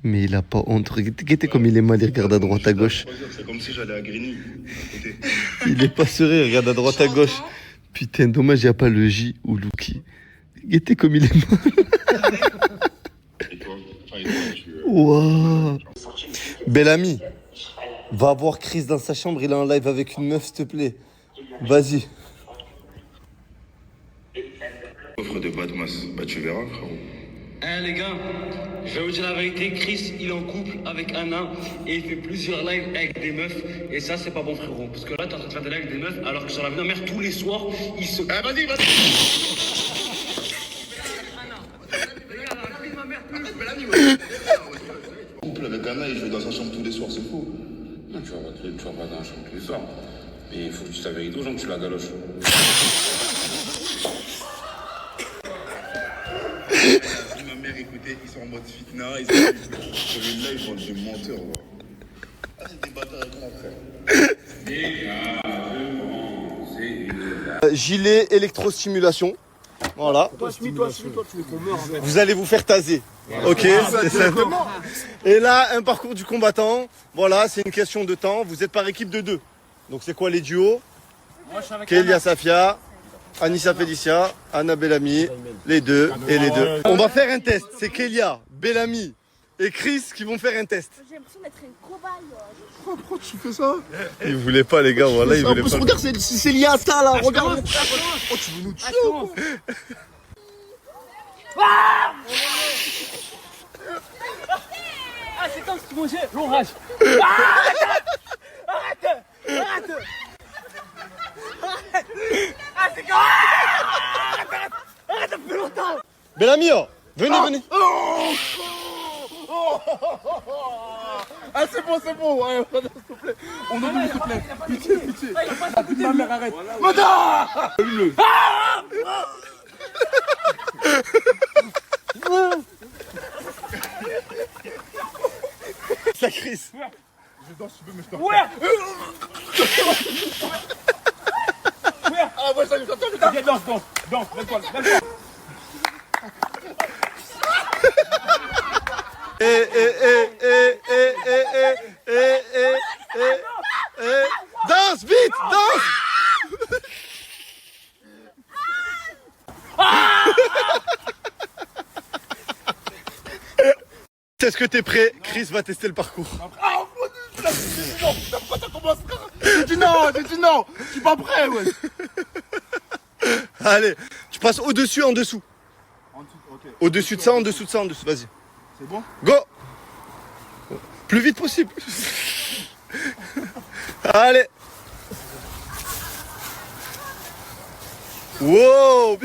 Mais il a pas honte. Regardez comme il est mal, il regarde à droite à gauche. C'est comme si j'allais à Grigny, à côté. Il est pas serein, il regarde à droite à gauche. Putain, dommage, il n'y a pas le J ou Luki. Regardez comme il est mal. Et toi, tu... Waouh. Bel ami, va voir Chris dans sa chambre, il est en live avec une meuf, s'il te plaît. Vas-y. Offre de Badmas, bah tu verras, frérot. Hein les gars, je vais vous dire la vérité, Chris il est en couple avec Anna et il fait plusieurs lives avec des meufs et ça c'est pas bon frérot. Parce que là t'es en train de faire des lives avec des meufs alors que sur la vie de ma mère tous les soirs il se... Ah vas-y Couple avec Anna et je vais dans sa chambre tous les soirs, c'est faux. Non, tu vas pas dans la chambre tous les soirs. Mais il faut que tu dises la vérité aux gens que tu la galoches. Ma mère, écoutez, ils sont en mode fitna, ils sont sur une live, ils vont des menteurs. Ah, c'est des bâtards avec moi, frère. Gilet électrostimulation. Voilà. Toi, tu veux qu'on meure avec. Vous allez vous faire taser. Ok, c'est ça. Et là, un parcours du combattant. Voilà, c'est une question de temps. Vous êtes par équipe de 2. Donc c'est quoi les duos? Kélia Safia, Anissa Félicia, Anna Bellamy, les deux et les deux. On va faire un test. C'est Kélia, Bellamy et Chris qui vont faire un test. J'ai l'impression d'être une cobaye. Pourquoi tu fais ça? Ils voulaient pas les gars, voilà, ils voulaient pas. Regarde, c'est lié à ça là, regarde. Oh, tu veux nous tuer ou quoi? Ah, c'est comme ce que j'ai l'orage. Arrête. Ah, c'est comme... Arrête depuis longtemps. Bellamy, oh, venez. Ah, c'est bon. Ouais, s'il te plaît. On oublie, s'il te plaît. Pitié. Ma mère, arrête. Madame! Allume-le. Ça Chris. Je danse, tu veux, mais je danse. Ouais. Ah, ouais, ça y est, Danse, lève-toi. Danse, vite, danse. Est-ce que t'es prêt? Chris va tester le parcours. Ah, non, pourquoi t'as commencé? J'ai dit non. Je suis pas prêt, ouais. Allez, tu passes au-dessus, en dessous. En dessous, ok. Au-dessus de ça, en dessous. Vas-y. C'est bon? Go. Plus vite possible. Allez. Wow.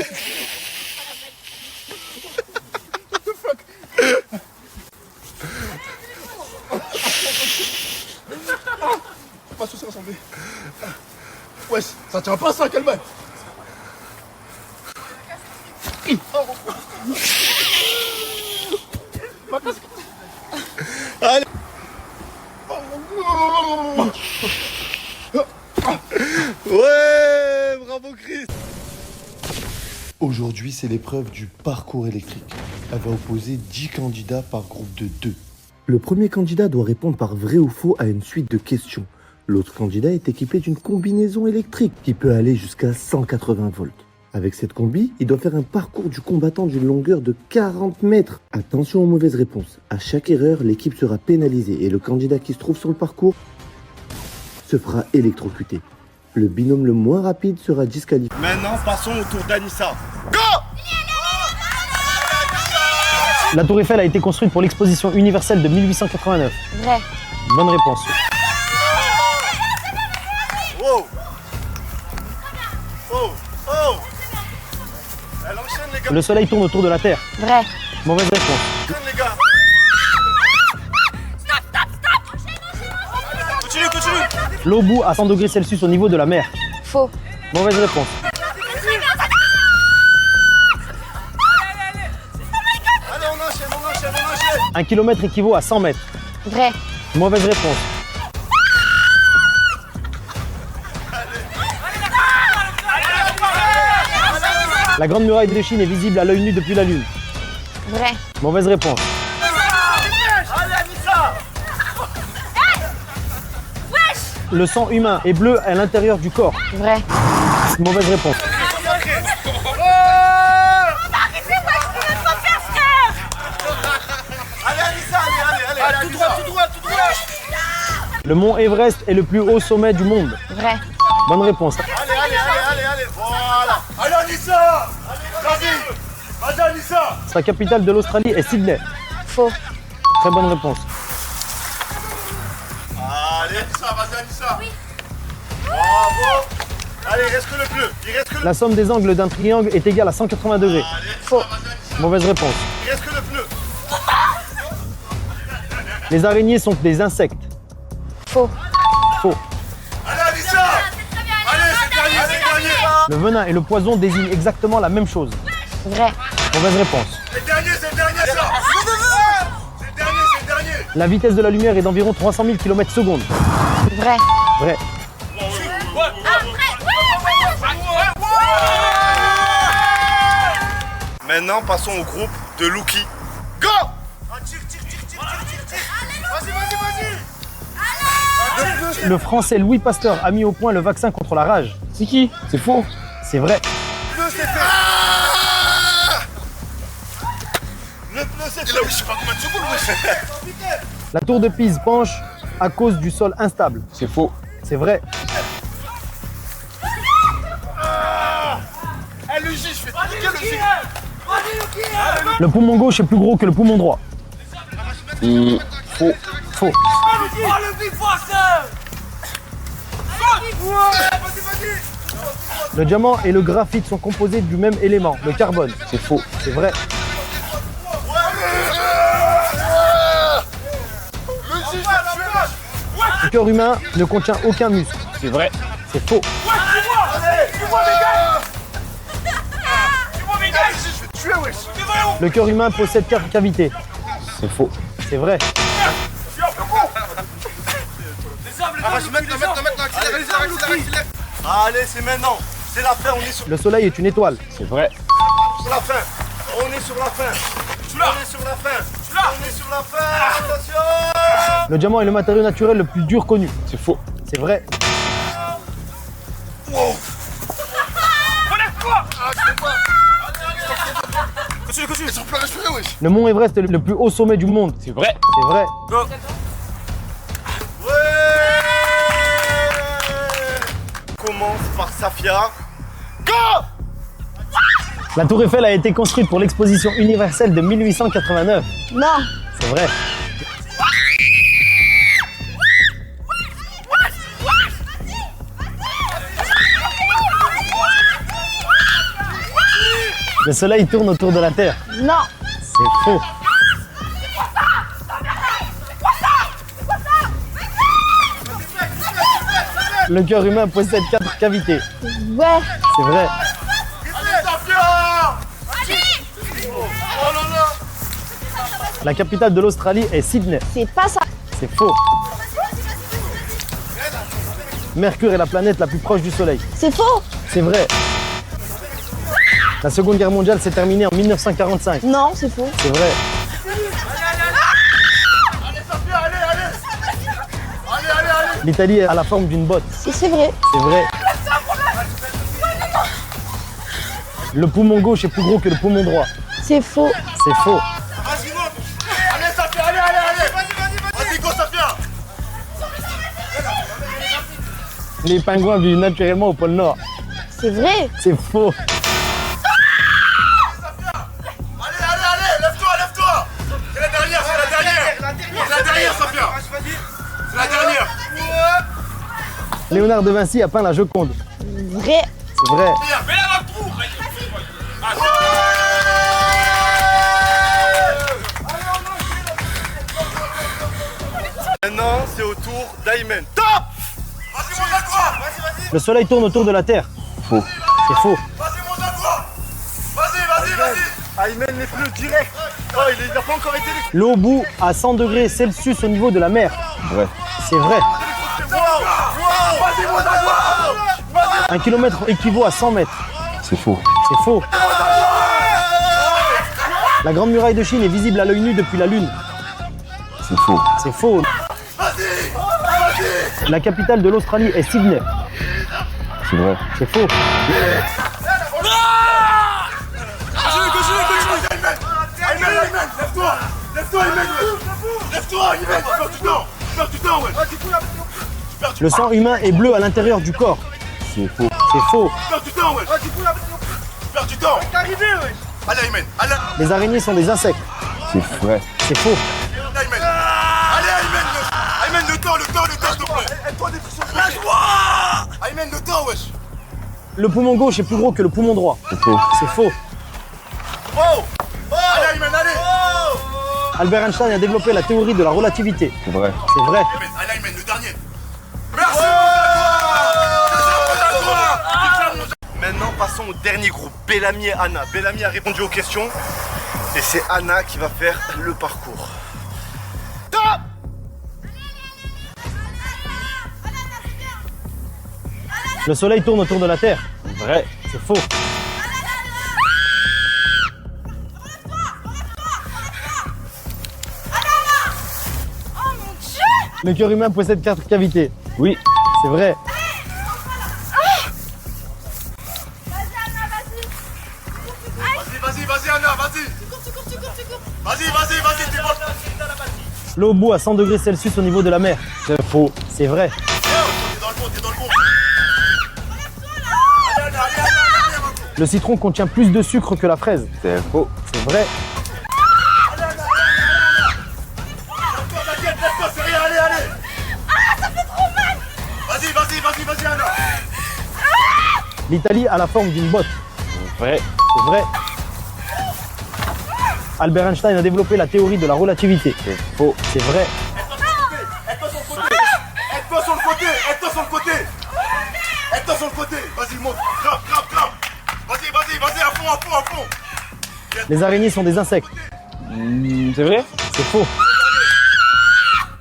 Pas sur ça, ressemblé. Ouais, ça tient pas ça, calme. Ma casque. Allez. Ouais, bravo Chris. Aujourd'hui, c'est l'épreuve du parcours électrique. Elle va opposer 10 candidats par groupe de 2. Le premier candidat doit répondre par vrai ou faux à une suite de questions. L'autre candidat est équipé d'une combinaison électrique qui peut aller jusqu'à 180 volts. Avec cette combi, il doit faire un parcours du combattant d'une longueur de 40 mètres. Attention aux mauvaises réponses. À chaque erreur, l'équipe sera pénalisée et le candidat qui se trouve sur le parcours se fera électrocuter. Le binôme le moins rapide sera disqualifié. Maintenant, passons au tour d'Anissa. Go! La tour Eiffel a été construite pour l'exposition universelle de 1889. Vrai. Bonne réponse. Wow! Elle enchaîne les gars. Le soleil tourne autour de la Terre. Vrai. Mauvaise réponse. Enchaîne les gars. Continue. L'eau bout à 100 degrés Celsius au niveau de la mer. Faux. Mauvaise réponse. Allez, on enchaîne. 1 kilomètre équivaut à 100 mètres. Vrai. Mauvaise réponse. La grande muraille de Chine est visible à l'œil nu depuis la Lune. Vrai. Mauvaise réponse. Le sang humain est bleu à l'intérieur du corps. Vrai. Mauvaise réponse. Allez, tout droit. Le mont Everest est le plus haut sommet du monde. Vrai. Bonne réponse. Allez, voilà. Allez, Anissa. Vas-y, Anissa. Sa capitale de l'Australie est Sydney. Faux. Très bonne réponse. Allez, Anissa. Oui. Bravo. Allez, il reste que le bleu. La somme des angles d'un triangle est égale à 180 degrés. Faux. Mauvaise réponse. Il reste que le bleu. Les araignées sont des insectes. Faux. Faux. Allez, Anissa. Allez, c'est dernier. Le venin et le poison désignent exactement la même chose. Vrai. Mauvaise réponse. C'est le dernier, ça. C'est le dernier. La vitesse de la lumière est d'environ 300 000 km/s. Vrai. Vrai. Maintenant, passons au groupe de Lucky. Go! Tire. Vas-y. Le français Louis Pasteur a mis au point le vaccin contre la rage. C'est qui? C'est faux. C'est vrai. Le c'est fait. Le bleu, c'est fait. Là, oui, je sais pas combien de secondes, La tour de Pise penche à cause du sol instable. C'est faux. C'est vrai. Le J, je fais piquer le J. Le poumon gauche est plus gros que le poumon droit. Faux. Faux. Le diamant et le graphite sont composés du même élément, le carbone. C'est faux. C'est vrai. Le cœur humain ne contient aucun muscle. C'est vrai. C'est faux. Le cœur humain possède 4 cavités. C'est faux. C'est vrai. Allez, c'est maintenant. C'est la fin, on est sur Le soleil est une étoile. C'est vrai. la fin. On est sur la fin. On est sur la fin. On est sur la fin. Attention. Le diamant est le matériau naturel le plus dur connu. C'est faux. C'est vrai. Wow. Continue. Ils sont plein respirer, wesh. Le mont Everest est le plus haut sommet du monde. C'est vrai. C'est vrai. Go. Ouais. Commence par Safia. Go. La tour Eiffel a été construite pour l'exposition universelle de 1889. Non. C'est vrai. Le soleil tourne autour de la Terre. Non. C'est faux. Le cœur humain possède 4 cavités. Ouais. C'est vrai. La capitale de l'Australie est Sydney. C'est pas ça. C'est faux. Mercure est la planète la plus proche du Soleil. C'est faux. C'est vrai. La Seconde Guerre mondiale s'est terminée en 1945. Non, c'est faux. C'est vrai. L'Italie a la forme d'une botte. C'est vrai. C'est vrai. Le poumon gauche est plus gros que le poumon droit. C'est faux. C'est faux. Vas-y, monte. Allez, Safia, allez. Vas-y, go, Safia. Les pingouins vivent naturellement au pôle Nord. C'est vrai. C'est faux. Allez, lève-toi. C'est la dernière. C'est la dernière, Safia. C'est la dernière. Léonard de Vinci a peint la Joconde. Vrai. C'est vrai. Maintenant, c'est au tour d'Aymen. Top. Vas-y, monte à toi. Vas-y. Le soleil tourne autour de la Terre. Faux. C'est faux. Vas-y, monte à toi. Vas-y. Aymen, les bleus, direct. Oh, il n'a pas encore été les... L'eau bout à 100 degrés Celsius au niveau de la mer. Vrai. C'est vrai. Wow. Vas-y, monte à toi. 1 kilomètre équivaut à 100 mètres. C'est faux. C'est faux. La Grande Muraille de Chine est visible à l'œil nu depuis la Lune. C'est faux. C'est faux. Vas-y. La capitale de l'Australie est Sydney. C'est vrai. C'est faux. Lève-toi, Ayman. Lève-toi, Ayman. Tu perds du temps. Tu perds du temps, ouais. Le sang humain est bleu à l'intérieur du corps. C'est faux. C'est faux. Tu perds du temps, ouais. Tu perds du temps. Allez, Ayman. Allez, Les araignées sont des insectes. C'est vrai. C'est faux. Ayman. Allez, Ayman. Ayman, le temps, s'il te plaît. Aide-toi des trucs sur le lâche-moi. Ayman, le temps, wesh. Le poumon gauche est plus gros que le poumon droit. C'est faux. C'est faux. Oh. Allez, Ayman, allez. Albert Einstein a développé la théorie de la relativité. C'est vrai. C'est vrai. Allez, Ayman, le dernier. Merci. Maintenant, passons au dernier groupe, Bellamy et Anna. Bellamy a répondu aux questions et c'est Anna qui va faire le parcours. Top! Le soleil tourne autour de la Terre. Vrai. C'est faux. Le cœur humain possède 4 cavités. Oui. C'est vrai. Vas-y, Anna, vas-y. Vas-y, t'es bon. L'eau bout à 100 degrés Celsius au niveau de la mer. C'est faux. C'est vrai. T'es dans le fond. Allez. Le citron contient plus de sucre que la fraise. C'est faux. C'est vrai. T'inquiète, lève-toi, c'est rien, allez. Ah, ça fait trop mal. Vas-y, Anna. L'Italie a la forme d'une botte. Vrai. C'est vrai. Albert Einstein a développé la théorie de la relativité. C'est faux. C'est vrai. Aide-toi sur le côté. Vas-y, monte. Grappe. Vas-y, à fond. Les araignées sont des insectes. C'est vrai. C'est faux.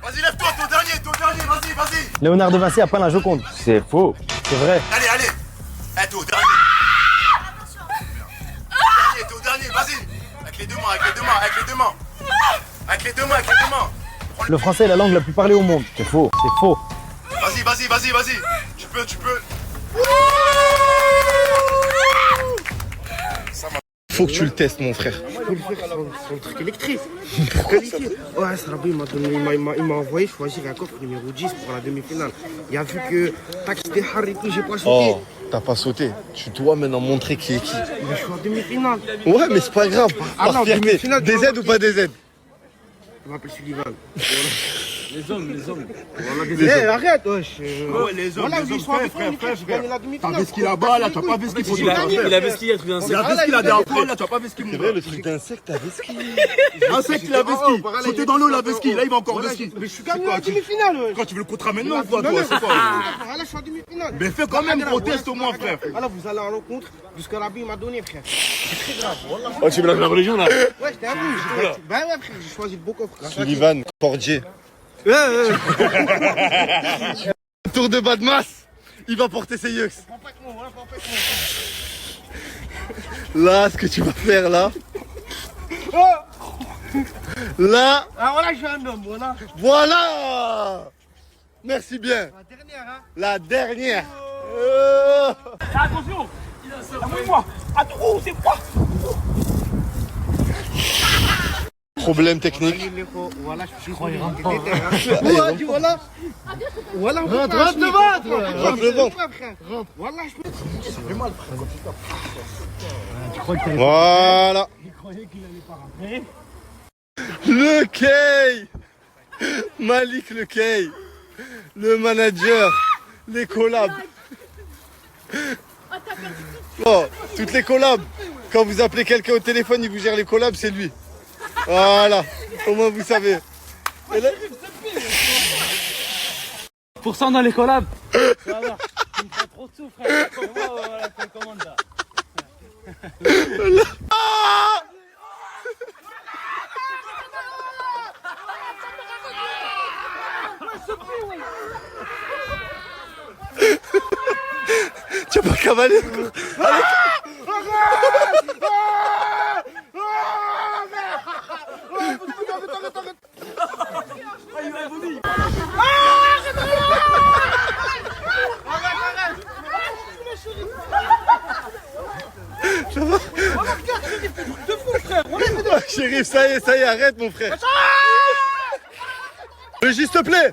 Vas-y, lève-toi, ton dernier. Vas-y. Léonard de Vinci a peint la Joconde. C'est faux. C'est vrai. Allez. T'es au dernier. T'es au dernier, vas-y. Avec les deux mains. Le français est la langue la plus parlée au monde. C'est faux. C'est faux. Vas-y. Tu peux. Faut que tu le testes, mon frère. Faut le faire sur le truc électrique. Qualifié. Ouais, Sarabi, il m'a envoyé choisir un coffre numéro 10 pour la demi-finale. Il a vu que tac, c'était Harry, j'ai pas sauté. Oh, t'as pas sauté. Tu dois maintenant montrer qui est qui. Mais je suis en demi-finale. Ouais, mais c'est pas grave. Ah non, fierté. demi-finale, Des aides ou pas des aides? Je m'appelle Sullivan. Les hommes. Voilà, arrête, wesh. Ouais, les hommes, Voilà, les ils hommes, sont avec moi, frère. j'ai gagné la demi-finale. T'as vu ce qu'il a bas là, t'as pas vu ce qu'il faut Il avait ce qu'il a trouvé un Il a vu ce qu'il a derrière toi là, t'as pas vu ce qu'il monte. C'est vrai, le truc d'insecte, t'as vu ce qu'il. Insecte, il a vu ce qu'il. Sauter dans l'eau, il a vu ce qu'il. Là, il va encore vu ce qu'il. Mais je suis gagné la demi-finale, wesh. Quand tu veux le contrat maintenant ou quoi, toi? C'est quoi? Voilà, je suis en demi-finale. Mais fais quand même gros test au moins, frère. Voilà, vous allez à l'encontre de ce que Rabi m'a donné, frère. C'est très grave. Oh, tu blagues la religion là. Ouais, j'étais à vous. Bah ouais, frère, j'ai choisi le beau coffre. Sullivan, Cordier. Tour de bas de masse, il va porter ses yeux. Là, ce que tu vas faire là. Là. Ah voilà, je suis un homme, voilà. Voilà. Merci bien. La dernière, hein. La dernière. Attention, moi. Attends, c'est quoi? Problème technique. Voilà, je crois qu'il rentre. Voilà, tu vois là. Voilà, rentre le ventre. Voilà, je peux. Voilà. Le Kay. Malik le Kay. Le manager. Les collabs. Oh, toutes les collabs. Quand vous appelez quelqu'un au téléphone, il vous gère les collabs, c'est lui. Voilà, au moins vous savez. Et là... Pourcent dans les collabs. Tu vas voir, tu me fais trop de sous, frère. Voilà, tu commandes là. Tu as pas cavaler. Allez. Shérif, ça y est, arrête mon frère. Régis, s'il te plaît.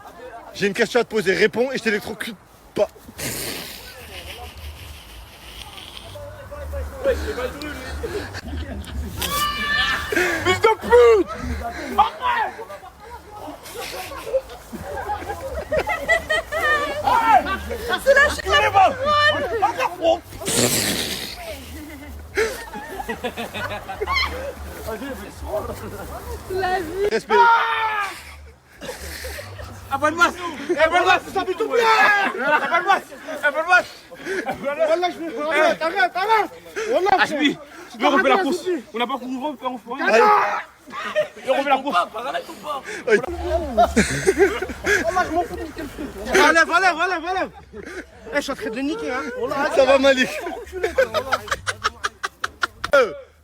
J'ai une question à te poser, réponds et je t'électrocute pas. Fils de pute! C'est la chaîne. La vie. Respect. Abonne-moi. Abonne-moi, ça fait tout bien. Abonne-moi. Abonne-moi. Wallah, je me arrête. Wallah. Ashmi, tu dois refaire la course. On n'a pas couru, on fait rien. Et on refait la course. Arrête ou pas? Wallah, je m'en fous. Voilà. Eh, je suis en train de le niquer, hein. Ça va, Malik.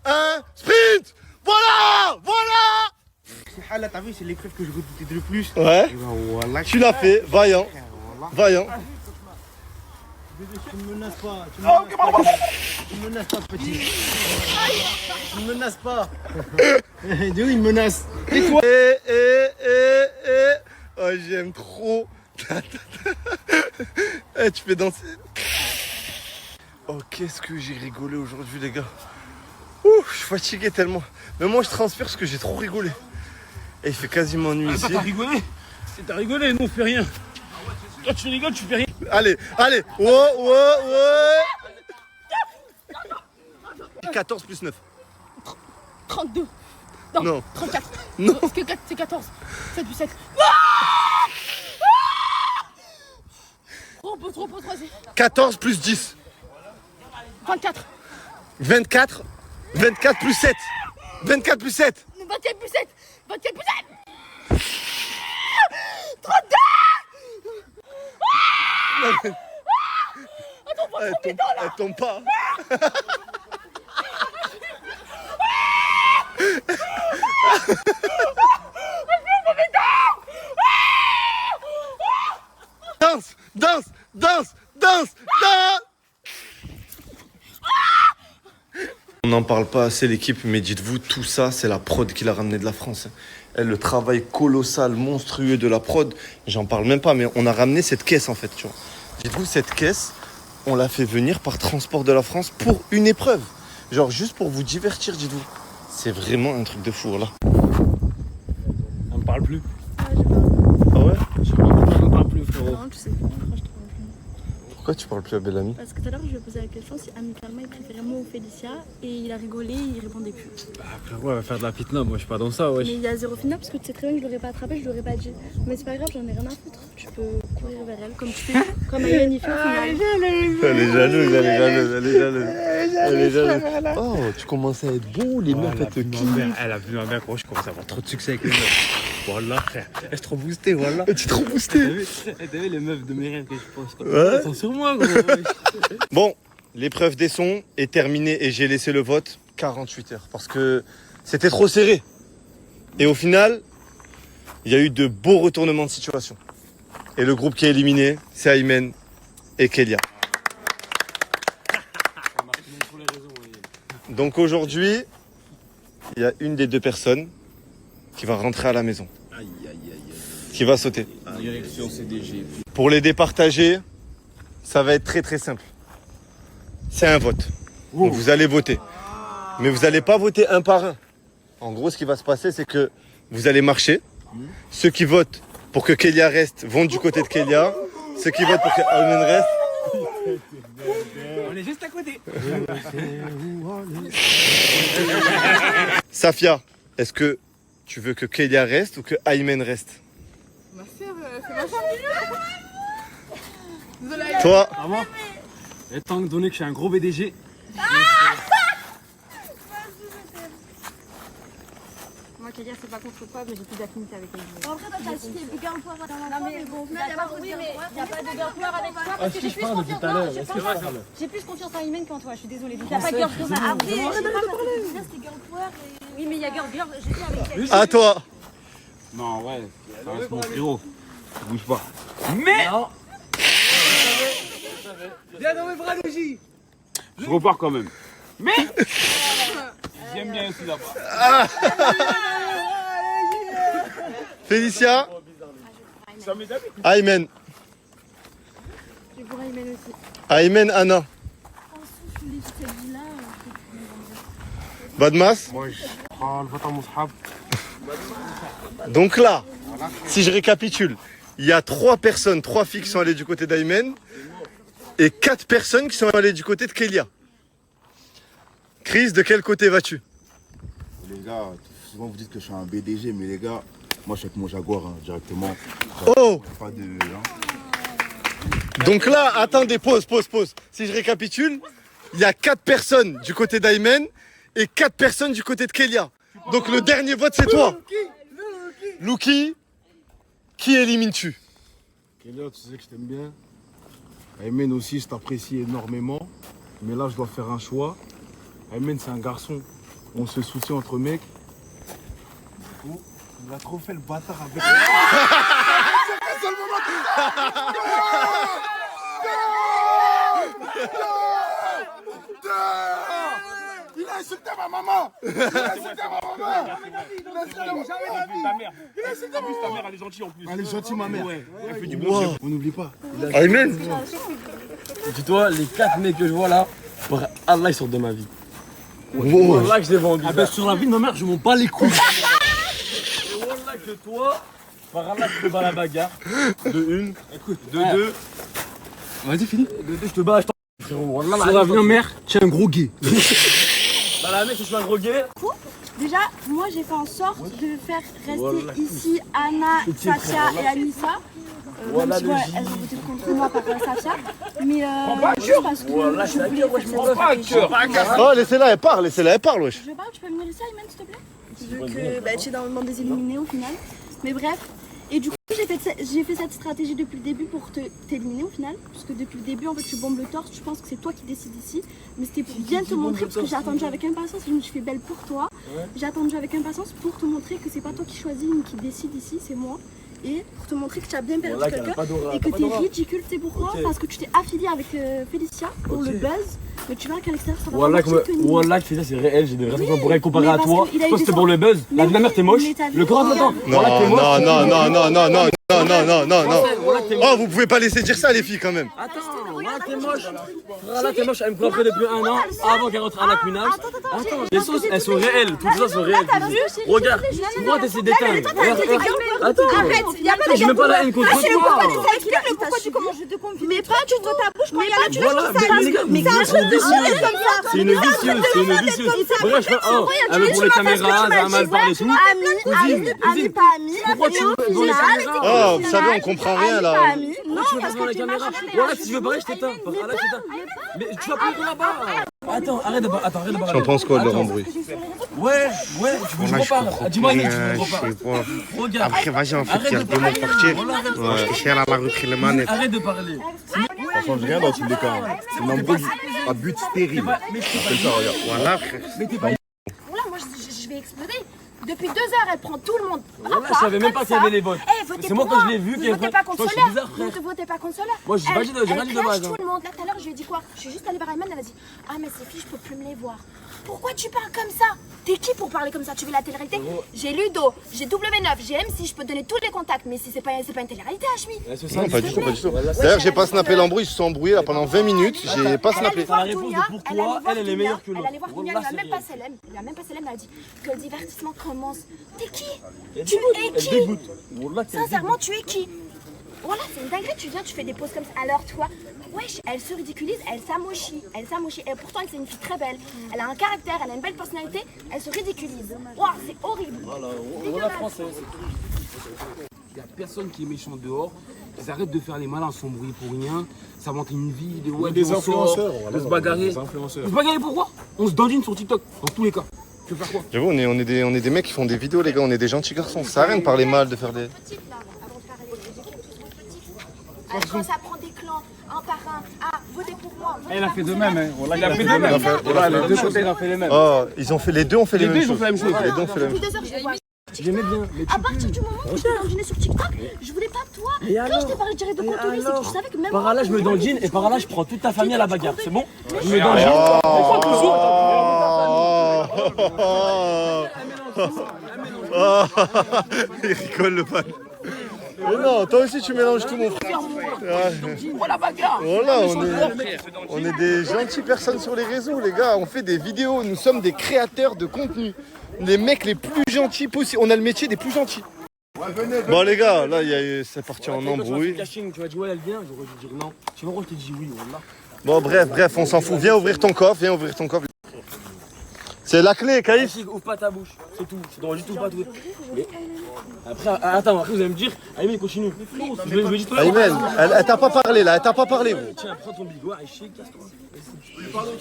1, sprint. Voilà. Ah là, t'as vu, c'est l'épreuve que je redoutais le plus. Ouais. Et ben, voilà, Tu l'as fait, vaillant. Vaillant. Tu me menaces pas. Tu me menaces pas, petit. Tu me menaces pas. D'où il me menace? Oh, j'aime trop. Eh, tu fais danser. Oh, qu'est-ce que j'ai rigolé aujourd'hui, les gars. Ouh, je suis fatigué tellement. Mais moi, je transpire parce que j'ai trop rigolé. Et il fait quasiment nuit ici. T'as rigolé? Si t'as rigolé, nous on fait rien. Toi tu rigoles, tu fais rien. Allez. Ouais. 14 plus 9. 32. Non. 34. Non. Parce que 4, c'est 14. 7 plus 7. Repose, 14 plus 10. 24. 24. 24 plus 7. 24 plus 7. 24 plus 7. 24 plus 7. 32. Elle tombe pas. Danse. On n'en parle pas assez l'équipe, mais dites-vous, tout ça, c'est la prod qui l'a ramené de la France. Elle, le travail colossal, monstrueux de la prod, j'en parle même pas, mais on a ramené cette caisse en fait, tu vois. Dites-vous, cette caisse, on l'a fait venir par Transport de la France pour une épreuve. Genre juste pour vous divertir, dites-vous. C'est vraiment un truc de fou, là. On me parle plus. Ah ouais? On me parle plus, frérot. Non, tu sais pas, franchement, je te rejoins. Pourquoi tu parles plus à Bellamy? Parce que tout à l'heure, je lui ai posé la question si amicalement il préférait moi ou Félicia et il a rigolé, il répondait plus. Bah frérot, elle va faire de la fitna, moi je suis pas dans ça, wesh. Mais il y a zéro final parce que tu sais très bien que je l'aurais pas attrapé, je l'aurais pas dit. Mais c'est pas grave, j'en ai rien à foutre. Tu peux courir vers elle comme tu fais, comme Ayane il fait au final. Elle est jalouse. Oh, tu commences à être beau, les meufs, elles te kiffent. Elle a vu ma mère, gros, je commence à avoir trop de succès avec les meufs. Voilà, frère. Elle est trop boostée, voilà. Tu es trop boosté. T'as vu les meufs de mes rêves que je pense? Ouais. Elles sont sur moi, gros. Bon, l'épreuve des sons est terminée et j'ai laissé le vote 48 heures parce que c'était trop serré. Et au final, il y a eu de beaux retournements de situation. Et le groupe qui est éliminé, c'est Aymen et Kélia. Donc aujourd'hui, il y a une des deux personnes qui va rentrer à la maison. Qui va sauter. Direction CDG. Pour les départager, ça va être très très simple. C'est un vote. Donc vous allez voter. Mais vous n'allez pas voter un par un. En gros, ce qui va se passer, c'est que vous allez marcher. Ceux qui votent pour que Kélia reste vont du côté de Kélia. Ceux qui votent pour que Aymen reste. On est juste à côté. Safia, est-ce que tu veux que Kélia reste ou que Aymen reste? Ma sœur, c'est ma famille. Désolée. Toi? Maman, étant donné que je suis un gros BDG. Moi, Kélia, c'est pas contre toi, mais j'ai plus d'affinité avec elle. Après, toi, t'as cité du gain-poire dans la Non, mais bon, il n'y a pas de gain-poire avec toi Ah, parce si que j'ai je plus parle depuis confiance. tout à l'heure, Non, est-ce que je parle? j'ai plus confiance en Aymen qu'en toi, je suis désolée. Il n'y a pas de gain-poire. Après, je sais pas parce que c'était gain-poire. Oui, mais il y a gain-poire, j'étais avec elle. À toi. Non, ouais, ça reste mon frérot. Bouge pas. Mais non. Viens dans mes bras, Logi. Je repars quand même. Mais J'aime bien aussi là-bas. Félicia. Ça m'est d'amis. Aymen. Je vais pour Aymen aussi. Aymen, Anna. Un souffle de cette vie-là. Badmas. Moi, je prends le vote à Moushab. Donc là, si je récapitule, il y a 3 personnes, 3 filles qui sont allées du côté d'Aymen et 4 personnes qui sont allées du côté de Kélia. Chris, de quel côté vas-tu? Les gars, souvent vous dites que je suis un BDG, mais les gars, moi je suis avec mon Jaguar directement. Oh! Pas de. Donc là, attendez, pause. Si je récapitule, il y a 4 personnes du côté d'Aymen et 4 personnes du côté de Kélia. Donc le dernier vote, c'est toi. Luki, qui élimines-tu? Kélia, tu sais que je t'aime bien. Aymen aussi, je t'apprécie énormément. Mais là, je dois faire un choix. Aymen, c'est un garçon. On se soutient entre mecs. Du coup, il a trop fait le bâtard avec. Il a insulté ma maman! Il a insulté ma maman! Ta mère. En plus, ta mère, elle est gentille en plus. Elle est gentille, ma mère. Ouais, elle fait du bon. On n'oublie pas. Aymen. Dis-toi, les 4 mecs que je vois là, pour Allah, ils sortent de ma vie. Wow. Wallah que je les vends. Ah ben sur la vie de ma mère, je m'en bats les couilles. Et wallah que toi, par Allah, je te bats la bagarre. De 1. Écoute, de 2. Vas-y, fini. De 2, je te bats, je t'en. Frérot, wallah, sur la vie de ma mère, tu es un gros gay. Bah la mec, je suis un gros gay. Déjà, moi j'ai fait en sorte de faire rester ici Anna, Safia et Anissa. Même si ouais, elles ont voté contre moi par Safia. Mais juste parce que je voulais faire Oh, laissez-la, elle parle, wesh. Je parle, tu peux venir ici Aymen s'il te plaît? Vu que bah, tu es dans le monde des éliminés au final. Mais bref, et du coup j'ai fait cette stratégie depuis le début pour t'éliminer au final. Parce que depuis le début en fait tu bombes le torse, je pense que c'est toi qui décides ici. Mais c'était pour bien te montrer parce que j'ai attendu avec impatience, je me suis fait belle pour toi. J'ai attendu avec impatience pour te montrer que c'est pas toi qui choisis ni qui décide ici, c'est moi. Et pour te montrer que tu as bien perdu quelqu'un et que t'es ridicule, tu sais pourquoi? Parce que tu t'es affilié avec Félicia pour le buzz, mais tu vois qu'à l'extérieur ça va Wallah que Félicia c'est réel, j'ai des vraies raisons pour elle comparer à toi. Toi c'était pour le buzz, la vie de ma mère t'es moche, le corps attends. Non. Oh, vous pouvez pas laisser dire ça les filles quand même. Attends, là t'es moche. Là t'es moche, elle me comprend depuis 1 an avant qu'elle rentre à la Cunal. Attends, les sauces elles sont réelles, toutes ça sont réelles. Regarde, moi t'essaies d'éteindre. Attends, j'ai même pas la haine contre toi. Pourquoi tu commences, je te confie. Mais pas tu dois ta bouche quand il y a la tu mais c'est un truc de comme ça. C'est une vicieuse. Bref, elle veut pour les caméras, elle a mal parlé et tout. Ami, pas ami. Pourquoi tu veux devant les caméras? Oh, vous savez, on comprend rien là. Non, parce que tu m'as voilà, si tu veux parler, je t'éteins. Mais tu vas pas là-bas. Attends, arrête de parler. Tu en penses quoi de leur embrouille? Ouais, tu veux que je reparle. Dis-moi, tu veux que je reparle. Regarde. Après, vas-y, en fait, il y a deux mots partir. Cher à la repris les manettes. Arrête de parler. Ça change rien dans tous les cas. C'est une embrouille à but stérile. Appelle ça, regarde. Voilà, frère. Voilà, moi je vais exploser. Depuis 2 heures, elle prend tout le monde. Voilà, je savais même pas qu'il y avait les votes. C'est moi quand je l'ai vu qu'elle votez pas contre bizarre, Soler. frère. Ne votez pas contre Soler. Moi, j'ai pas dit de base. Tout le monde. Là, tout à l'heure, je lui ai dit quoi? Je suis juste allée vers Aymen, elle a dit ah, mais ces filles, je peux plus me les voir. Pourquoi tu parles comme ça? T'es qui pour parler comme ça? Tu veux la télé-réalité? J'ai Ludo, j'ai W9, j'ai MC, je peux te donner tous les contacts, mais si c'est pas une télé-réalité, Hachmi. Non, pas du tout. D'ailleurs, j'ai pas snappé l'embrouille, ils se sont embrouillés là pendant 20 minutes, j'ai pas snappé. La réponse de pourquoi elle est meilleure que l'autre. Elle allait voir Dunia, elle lui a même pas Selem. Elle a dit que le divertissement commence. T'es qui? Tu es qui? Sincèrement, tu es qui? Voilà, c'est une dinguerie, tu viens, tu fais des pauses comme ça. Alors toi, wesh, elle se ridiculise, elle s'amochit. Et pourtant, c'est une fille très belle. Elle a un caractère, elle a une belle personnalité, elle se ridiculise. Waouh, c'est horrible. Voilà, française. Il y a personne qui est méchant dehors. Ils arrêtent de faire les malins sans bruit pour rien. Ça monte une vie de web. Des influenceurs. De se bagarrer. On se bagarrer pourquoi? On se dandine sur TikTok, dans tous les cas. Tu veux faire quoi? J'avoue, on est des mecs qui font des vidéos, les gars, on est des gentils garçons. Ça sert à rien de parler mal, de faire des. Quand ça prend des clans, un par un, ah, votez pour moi. Elle a fait de même, hein. Voilà, il a fait de même. Voilà, les deux côtés, ils ont fait les mêmes. Oh, les deux ont fait les mêmes choses. Les deux ont fait la même chose. Depuis 2 heures, je les vois. J'aimais bien. Mais à partir du moment où je t'ai dandinée sur TikTok, je voulais pas de toi. Quand je t'ai parlé direct de contenu, c'est que je savais que même. Par là, je me dandine et par là, je prends toute ta famille à la bagarre. C'est bon? Je me dandine. Il rigole le pan. Mais non, toi aussi tu mélanges tout mon frère. Voilà, on est des gentilles personnes sur les réseaux, les gars. On fait des vidéos, nous sommes des créateurs de contenu. Les mecs les plus gentils possibles. On a le métier des plus gentils. Bon les gars, là c'est parti en embrouille. Tu m'as dit ouais elle vient, j'aurais dû dire non. Tu vois pourquoi je t'ai dit oui, voilà. Bon bref, on s'en fout. Viens ouvrir ton coffre, C'est la clé, Caïs. Ouvre pas ta bouche, c'est tout. Tu dois juste ouvrir pas tout. Mais après, attends, après vous allez me dire, Aymen continue. Je me dis toi. Aymen, elle t'a pas parlé là, elle t'a pas parlé. Tiens, prends ton bigoud et chic, casse-toi.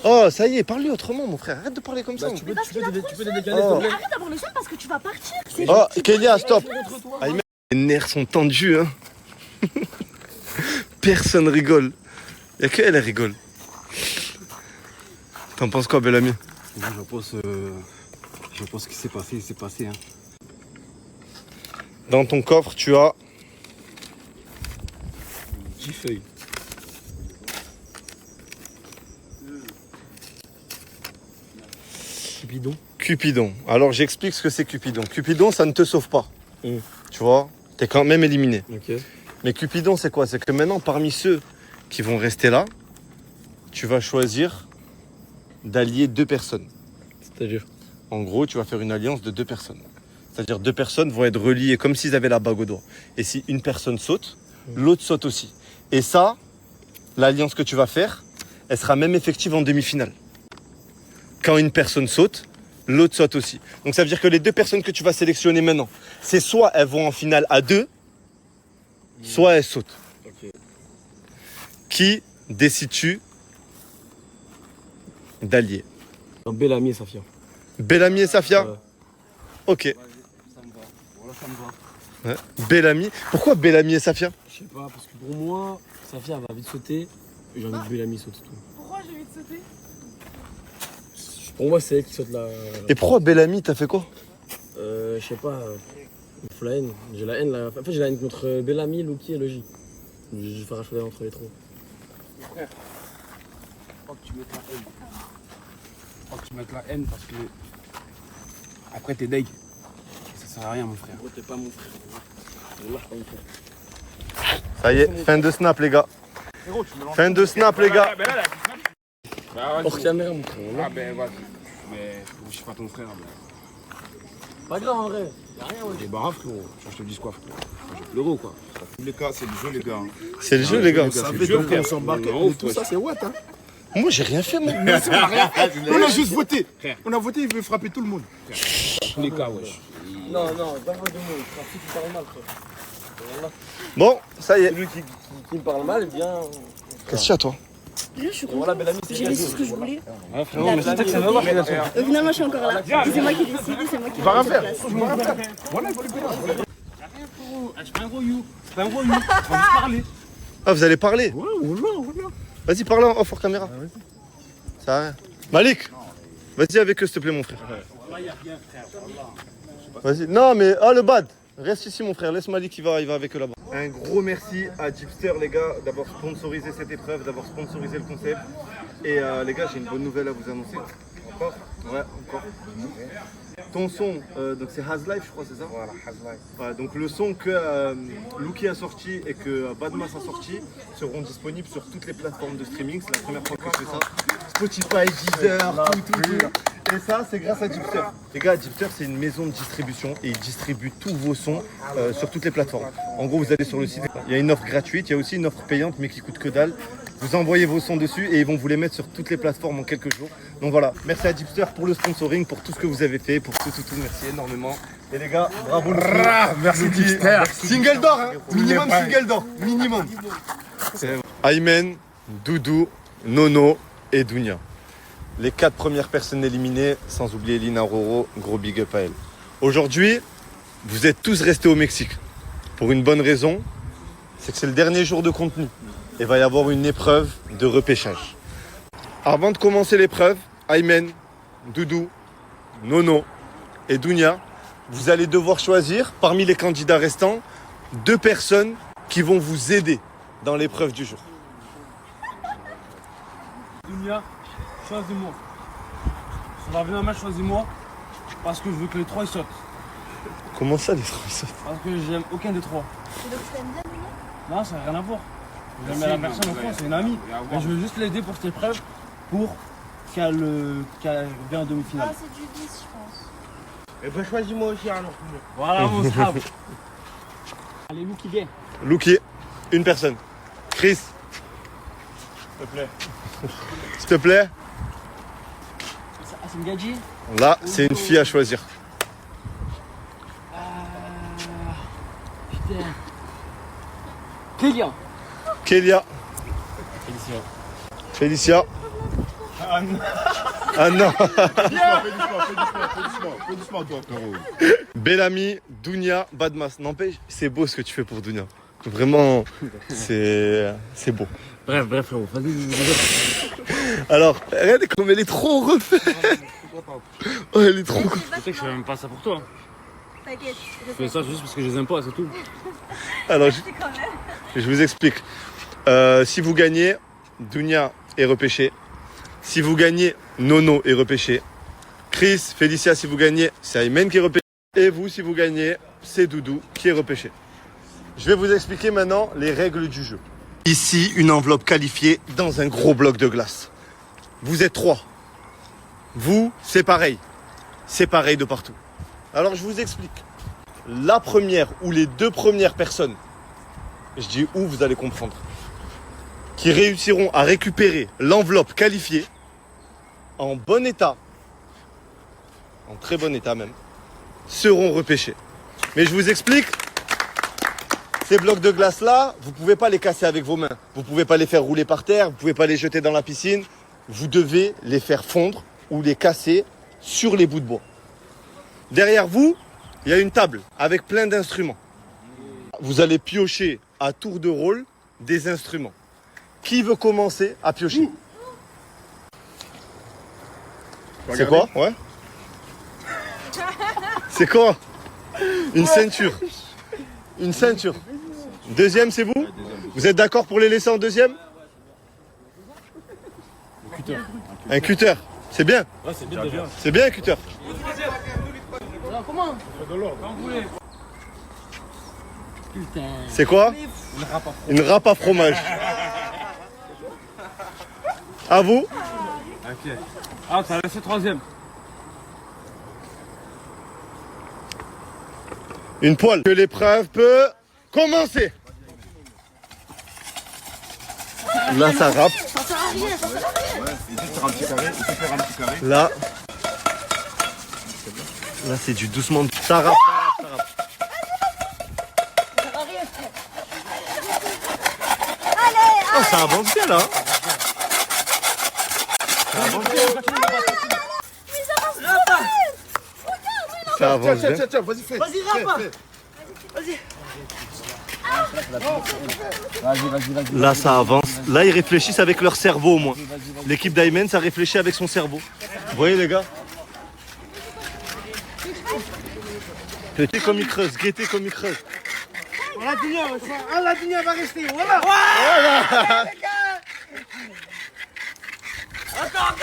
Oh ça y est, parle-lui autrement mon frère, arrête de parler comme ça. Tu peux te décaler, s'il te plaît. Arrête d'avoir le seum parce que tu vas partir. Oh Kélia, stop. Aymen, les nerfs sont tendus hein. Personne rigole. Y'a que elle rigole. T'en penses quoi Bellamy? Moi, je pense ce qui s'est passé, c'est passé. Hein. Dans ton coffre, tu as 10 feuilles. Cupidon. Alors j'explique ce que c'est Cupidon. Cupidon, ça ne te sauve pas. Tu vois, t'es quand même éliminé. Okay. Mais Cupidon, c'est quoi? C'est que maintenant, parmi ceux qui vont rester là, tu vas choisir d'allier 2 personnes. C'est-à-dire? En gros, tu vas faire une alliance de 2 personnes. C'est-à-dire 2 personnes vont être reliées comme s'ils avaient la bague au doigt. Et si une personne saute, l'autre saute aussi. Et ça, l'alliance que tu vas faire, elle sera même effective en demi-finale. Quand une personne saute, l'autre saute aussi. Donc ça veut dire que les 2 personnes que tu vas sélectionner maintenant, c'est soit elles vont en finale à 2, soit elles sautent. Okay. Qui décides-tu d'allier? Bellamy et Safia. Bellamy et Safia? Ok. Ça me va. Voilà, ça me va. Ouais. Bellamy. Pourquoi Bellamy et Safia? Je sais pas, parce que pour moi, Safia va vite sauter. Et j'ai envie que Bellamy saute tout. Pourquoi j'ai envie de sauter? Pour moi, c'est elle qui saute la. Et pourquoi Bellamy? T'as fait quoi? Je sais pas. Il faut la haine. J'ai la haine là. En fait, j'ai la haine contre Bellamy, Loki et Logi. Je vais faire un choix entre les 3. Frère, faut que tu mettes la haine. Faut que tu mettes la haine parce que. Après, t'es deg. Ça sert à rien, mon frère. Gros, t'es pas mon frère. Wallah, pas mon frère. Ça y est, fin de snap les gars. Fin de snap les gars. Hors caméra, mon frère. Ah ben, vas-y. Mais je suis pas ton frère. Mais... Pas grave en vrai. Y'a rien, ouais. T'es barrave, frérot. Je te dis quoi, frérot? Je vais pleurer ou quoi? Dans tous les cas, c'est le jeu, les gars. C'est le jeu les gars. Ça fait donc qu'on s'embarque. Tout ça, c'est what, hein? Moi j'ai rien fait moi. On a juste voté. On a voté, il veut frapper tout le monde. Dans tous les cas, wesh. Non, pas moi de mots. Tu parles mal, frère. Voilà. Bon, ça y est. Celui qui me parle mal, eh bien. Qu'est-ce qu'il y a toi? Là, je suis Voilà, Bellamy, J'ai réussi ce que je voulais. Non, mais c'est ça que ça va voir. Finalement, je suis encore là. C'est moi qui décide, c'est moi qui Va rien vais faire. place. Voilà, il faut le faire. C'est pas un voyou. C'est pas un voyou. On va juste parler. Ah vous allez parler? Ouais, voilà. Vas-y parle en hors caméra. Ça va rien. Malik, vas-y avec eux s'il te plaît mon frère. Vas-y. Non mais le bad. Reste ici mon frère, laisse Malik, il va avec eux là-bas. Un gros merci à Jeepster les gars d'avoir sponsorisé cette épreuve, d'avoir sponsorisé le concept. Et les gars, j'ai une bonne nouvelle à vous annoncer. Encore? Ouais, encore. Ton son, donc c'est Has Life je crois, c'est ça? Voilà, Has Life. Ouais, donc le son que Luki a sorti et que Badmas a sorti seront disponibles sur toutes les plateformes de streaming. C'est la première fois que je fais ça. Spotify, Deezer, tout. Et ça, c'est grâce à Jeepster. Les gars, Jeepster, c'est une maison de distribution et ils distribuent tous vos sons sur toutes les plateformes. En gros, vous allez sur le site, il y a une offre gratuite, il y a aussi une offre payante mais qui coûte que dalle. Vous envoyez vos sons dessus et ils vont vous les mettre sur toutes les plateformes en quelques jours. Donc voilà, merci à Jeepster pour le sponsoring, pour tout ce que vous avez fait, pour tout, merci énormément. Et les gars, bravo le Merci Jeepster. Single d'or, hein. Minimum single d'or, minimum. Aymen, Doudou, Nono et Dounia. Les 4 premières personnes éliminées, sans oublier Lina Roro, gros big up à elle. Aujourd'hui, vous êtes tous restés au Mexique. Pour une bonne raison, c'est que c'est le dernier jour de contenu. Il va y avoir une épreuve de repêchage. Avant de commencer l'épreuve, Aymen, Doudou, Nono et Dounia, vous allez devoir choisir parmi les candidats restants 2 personnes qui vont vous aider dans l'épreuve du jour. Dounia, choisis-moi. Sur la vie de ma mère, choisis-moi. Parce que je veux que les 3 ils sautent. Comment ça, les trois sautent? Parce que j'aime aucun des 3. Et donc tu t'aimes bien, Dunia? Non, ça n'a rien à voir. J'aime bien la personne au fond, c'est une amie. Mais je veux juste l'aider pour cette épreuve pour qu'elle vienne en demi-finale. Ah, c'est du 10, je pense. Et ben choisis-moi aussi alors. Voilà mon sable. Allez, Lou qui vient. Louki, une personne. Chris, S'il te plaît. s'il te plaît. Ah, c'est une gadji. Là, c'est une fille à choisir. Putain. Kélia. Kélia. Félicia. Félicia. Ah non. Fais doucement, toi, frérot. Bellamy, Dounia, Badmas. N'empêche, c'est beau ce que tu fais pour Dounia. Vraiment, c'est beau. Bref, frérot, vas-y. Alors, regarde comme elle est trop refaite. Oh, elle est trop. Tu sais que je fais même pas ça pour toi. T'inquiète. Je fais ça juste parce que je les aime pas, c'est tout. Alors, je vous explique. Si vous gagnez, Dounia est repêchée. Si vous gagnez, Nono est repêché. Chris, Félicia, si vous gagnez, c'est Aymen qui est repêché. Et vous, si vous gagnez, c'est Doudou qui est repêché. Je vais vous expliquer maintenant les règles du jeu. Ici, une enveloppe qualifiée dans un gros bloc de glace. Vous êtes 3. Vous, c'est pareil. C'est pareil de partout. Alors, je vous explique. La première ou les 2 premières personnes, je dis où, vous allez comprendre, qui réussiront à récupérer l'enveloppe qualifiée en bon état, en très bon état même, seront repêchés. Mais je vous explique, ces blocs de glace là, vous ne pouvez pas les casser avec vos mains. Vous ne pouvez pas les faire rouler par terre, vous ne pouvez pas les jeter dans la piscine. Vous devez les faire fondre ou les casser sur les bouts de bois. Derrière vous, il y a une table avec plein d'instruments. Vous allez piocher à tour de rôle des instruments. Qui veut commencer à piocher? C'est quoi? Ouais. C'est quoi? Une ceinture. Une ceinture. Deuxième, c'est vous? Vous êtes d'accord pour les laisser en deuxième? Un cutter. C'est bien. Ouais, c'est bien déjà. C'est bien un cutter. Comment? Quand vous voulez. Putain. C'est quoi? Une râpe à fromage. À vous? Ok. Ah, t'as laissé 3ème. Une poêle. Que l'épreuve peut commencer. Là, ça râpe. Ça sert à rien, ça sert à rien. Ouais, il faut faire un petit carré. Il faut faire un petit carré. Là, c'est du doucement. Ça râpe, ça râpe, ça râpe. Oh, ça avance bien là. Ça avance bien. Ça avance bien. Tiens, vas-y, fais. Vas-y, rapa. Vas-y. Là, ça avance. Là, ils réfléchissent avec leur cerveau au moins. L'équipe d'Aymen, ça réfléchit avec son cerveau. Vous voyez les gars? Petit comme il creuse, guettez comme il creuse. La Dunia va rester. Voilà. Attends,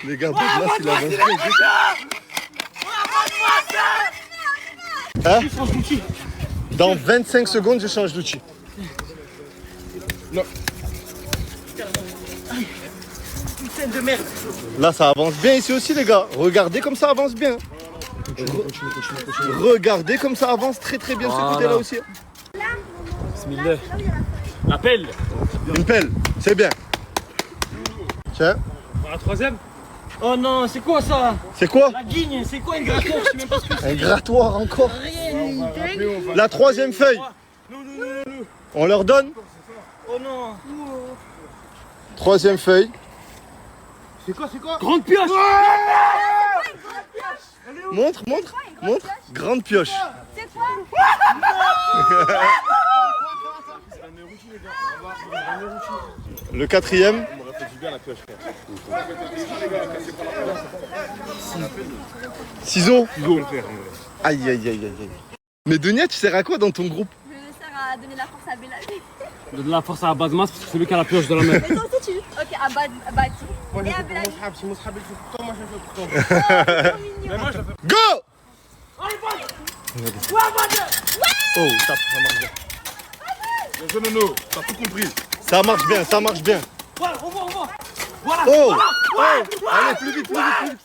Les gars, là, il avance bien. Hein? Dans 25 secondes, je change d'outil. Putain de merde. Là, ça avance bien ici aussi, les gars. Regardez comme ça avance bien. Regardez comme ça avance très très bien de ce côté-là aussi. Bismillah. Appel. Une pelle, c'est bien. Tiens, La 3ème. Oh non, c'est quoi ça? c'est quoi? La guigne, c'est quoi une grattoir? Je sais même pas ce que c'est. Un grattoir encore. La 3e feuille. On leur donne? Oh non. 3e feuille. C'est quoi? Grande pioche. Montre. Grande pioche. C'est quoi? Le 4e. Ciseaux. Aïe. Mais Dunia, tu sers à quoi dans ton groupe? Je me sers à donner la force à Bellamy. De la force à Abadmas, parce que c'est lui qui a la pioche de la mer. Mais toi aussi, tu. Ok, Abadi. Moi, je Et fais Ablaï. pour mon frère, si mon frère, il fait pour toi, moi, je fais pour toi. Mais moi, je la fais. Go! Oh, ça marche bien. Bien joué, Nono, t'as tout compris. Ça marche bien, ça marche bien. Voilà, on voit. Voilà. Oh! Oh! Allez, plus vite, plus vite, plus vite.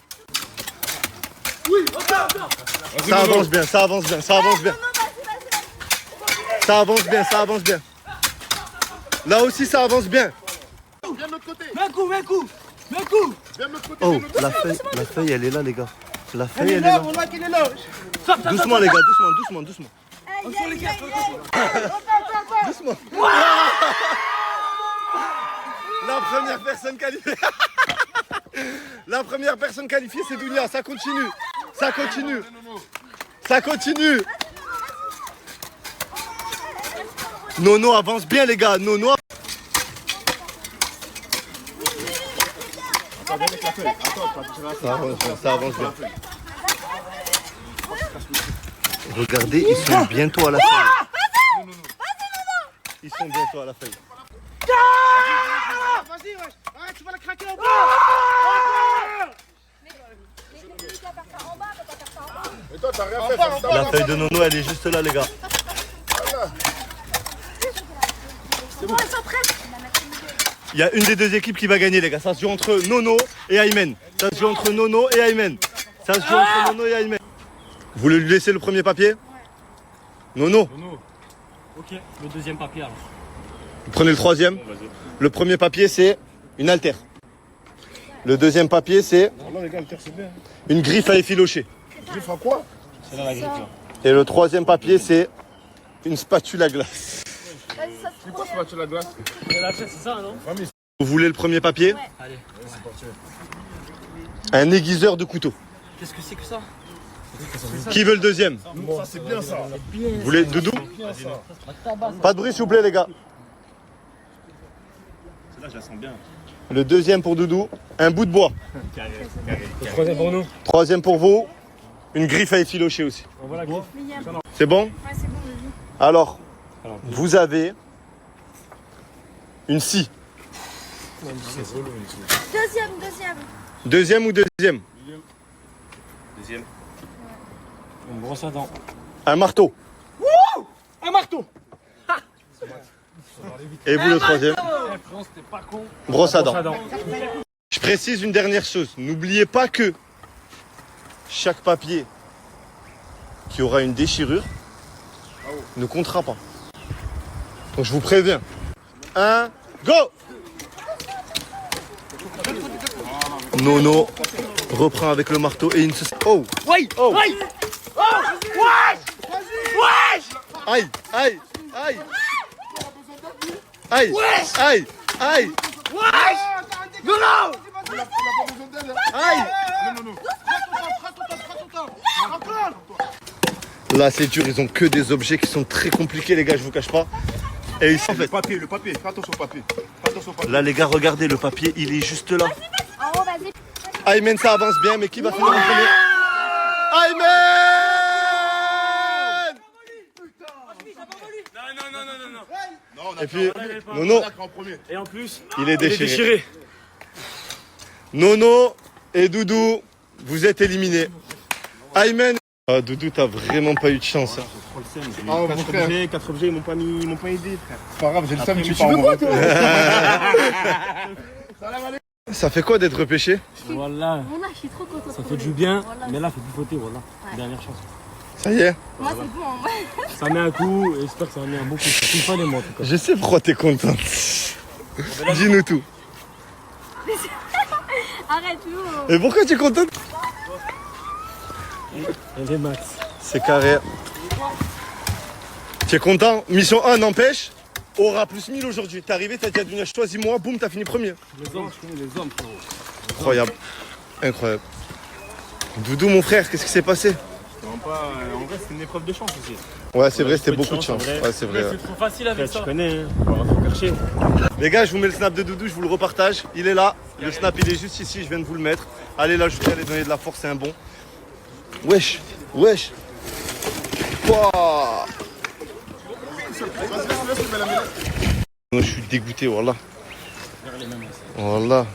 Oui, ok. Ça avance bien, ça avance bien, ça avance bien. Ça avance bien, ça avance bien. Là aussi, ça avance bien. Viens de l'autre côté. Mets un coup. Viens de l'autre côté. Oh, la feuille, elle est là, les gars. La feuille, Elle est elle est là, là. mon mec, il est là. Doucement, les gars, doucement. Doucement. La première personne qualifiée. La première personne qualifiée, c'est Dounia. Ça continue. Nono avance bien, les gars. Nono. Ça avance bien. Regardez, ils sont bientôt à la feuille. Ils sont bientôt à la feuille. Vas-y, wesh. Arrête, tu vas la craquer en bas. Et toi, t'as rien fait. La feuille de Nono, elle est juste là, les gars. Bon, elles sont prêtes. Il y a une des deux équipes qui va gagner, les gars. Ça se joue entre Nono et Aymen. Vous voulez lui laisser le premier papier? Nono, Ok, le deuxième papier alors. vous prenez le troisième. Le premier papier, c'est une haltère. Le deuxième papier, c'est Là, les gars, le terre, c'est bien. une griffe à effilocher. Griffe à quoi? C'est là la griffe là. Et le troisième papier, c'est une spatule à glace. Vas-y, ça se C'est quoi ce match la glace? La chaise, c'est ça, non? Vous voulez le premier papier? Allez. Un aiguiseur de couteau. Qu'est-ce que c'est que ça? Qui veut le deuxième? Ça, c'est bien ça. Vous voulez Doudou? Pas de bruit, s'il vous plaît, les gars. Là, je la sens bien. Le deuxième pour Doudou, un bout de bois. Le troisième pour nous. Troisième pour vous, une griffe à effilocher aussi. On voit la griffe. C'est bon? Ouais, c'est bon, vas-y. Alors, vous avez une scie. Deuxième. Deuxième ou deuxième? On brosse à dents. Un marteau. Un marteau. Et vous le troisième? France, t'es pas con. Brosse à dents. Je précise une dernière chose. N'oubliez pas que chaque papier qui aura une déchirure ne comptera pas. Donc je vous préviens. 1, go! Nono reprend avec le marteau et une... Oh! Oui. Oh! Oui. Oh. Wesh. Aïe! Aïe! Aïe! Aïe! Aïe! Aïe! Wesh. Non. Aïe! Là c'est dur, ils ont que des objets qui sont très compliqués les gars, je vous cache pas. Et ici en fait. Le papier. Fais attention au papier. Là les gars, regardez, le papier il est juste là. En haut, vas-y. Aymen ça avance bien, mais qui va finir en premier? Aymen! Non, Et puis Nono, en premier. Et en plus, il est déchiré. Nono et Doudou, vous êtes éliminés. Aymen. Ah, Doudou, t'as vraiment pas eu de chance. Hein. Ah, mon frère. 4 objets, ils m'ont pas aidé, frère. C'est pas grave, j'ai le seum, tu Tu pars. veux quoi, toi? Ça fait quoi d'être repêché? Voilà. Voilà, je suis trop contente. Ça fait du bien, Voilà. mais là, faut plus voter, voilà. Ouais. Dernière chance. Ça y est? Moi, c'est bon. Hein. Ça met un coup, et j'espère que ça va mettre un bon coup. Ça finit pas les mots, en tout cas. Je sais pourquoi t'es contente. Dis-nous tout. Arrête, nous. Et pourquoi tu es contente? Et les max. C'est carré. Tu es content? Mission 1 n'empêche. Aura plus 1000 aujourd'hui. T'es arrivé, t'as dit à Dunia, choisis-moi, boum, t'as fini premier. Les hommes, je connais les hommes, frérot. Incroyable. Incroyable. Doudou, mon frère, qu'est-ce qui s'est passé? En vrai, c'est une épreuve de chance aussi. Ouais, c'est vrai, c'était beaucoup de chance. en vrai. Ouais, c'est vrai. C'est trop facile avec ça. Tu connais, hein. On va faire chercher. Les gars, je vous mets le snap de Doudou, je vous le repartage. Il est là. Le snap, il est juste ici, je viens de vous le mettre. Allez l'ajouter, allez donner de la force, c'est un bon. Wesh, wesh. Wouah. Moi, je suis dégoûté, voilà. Voilà.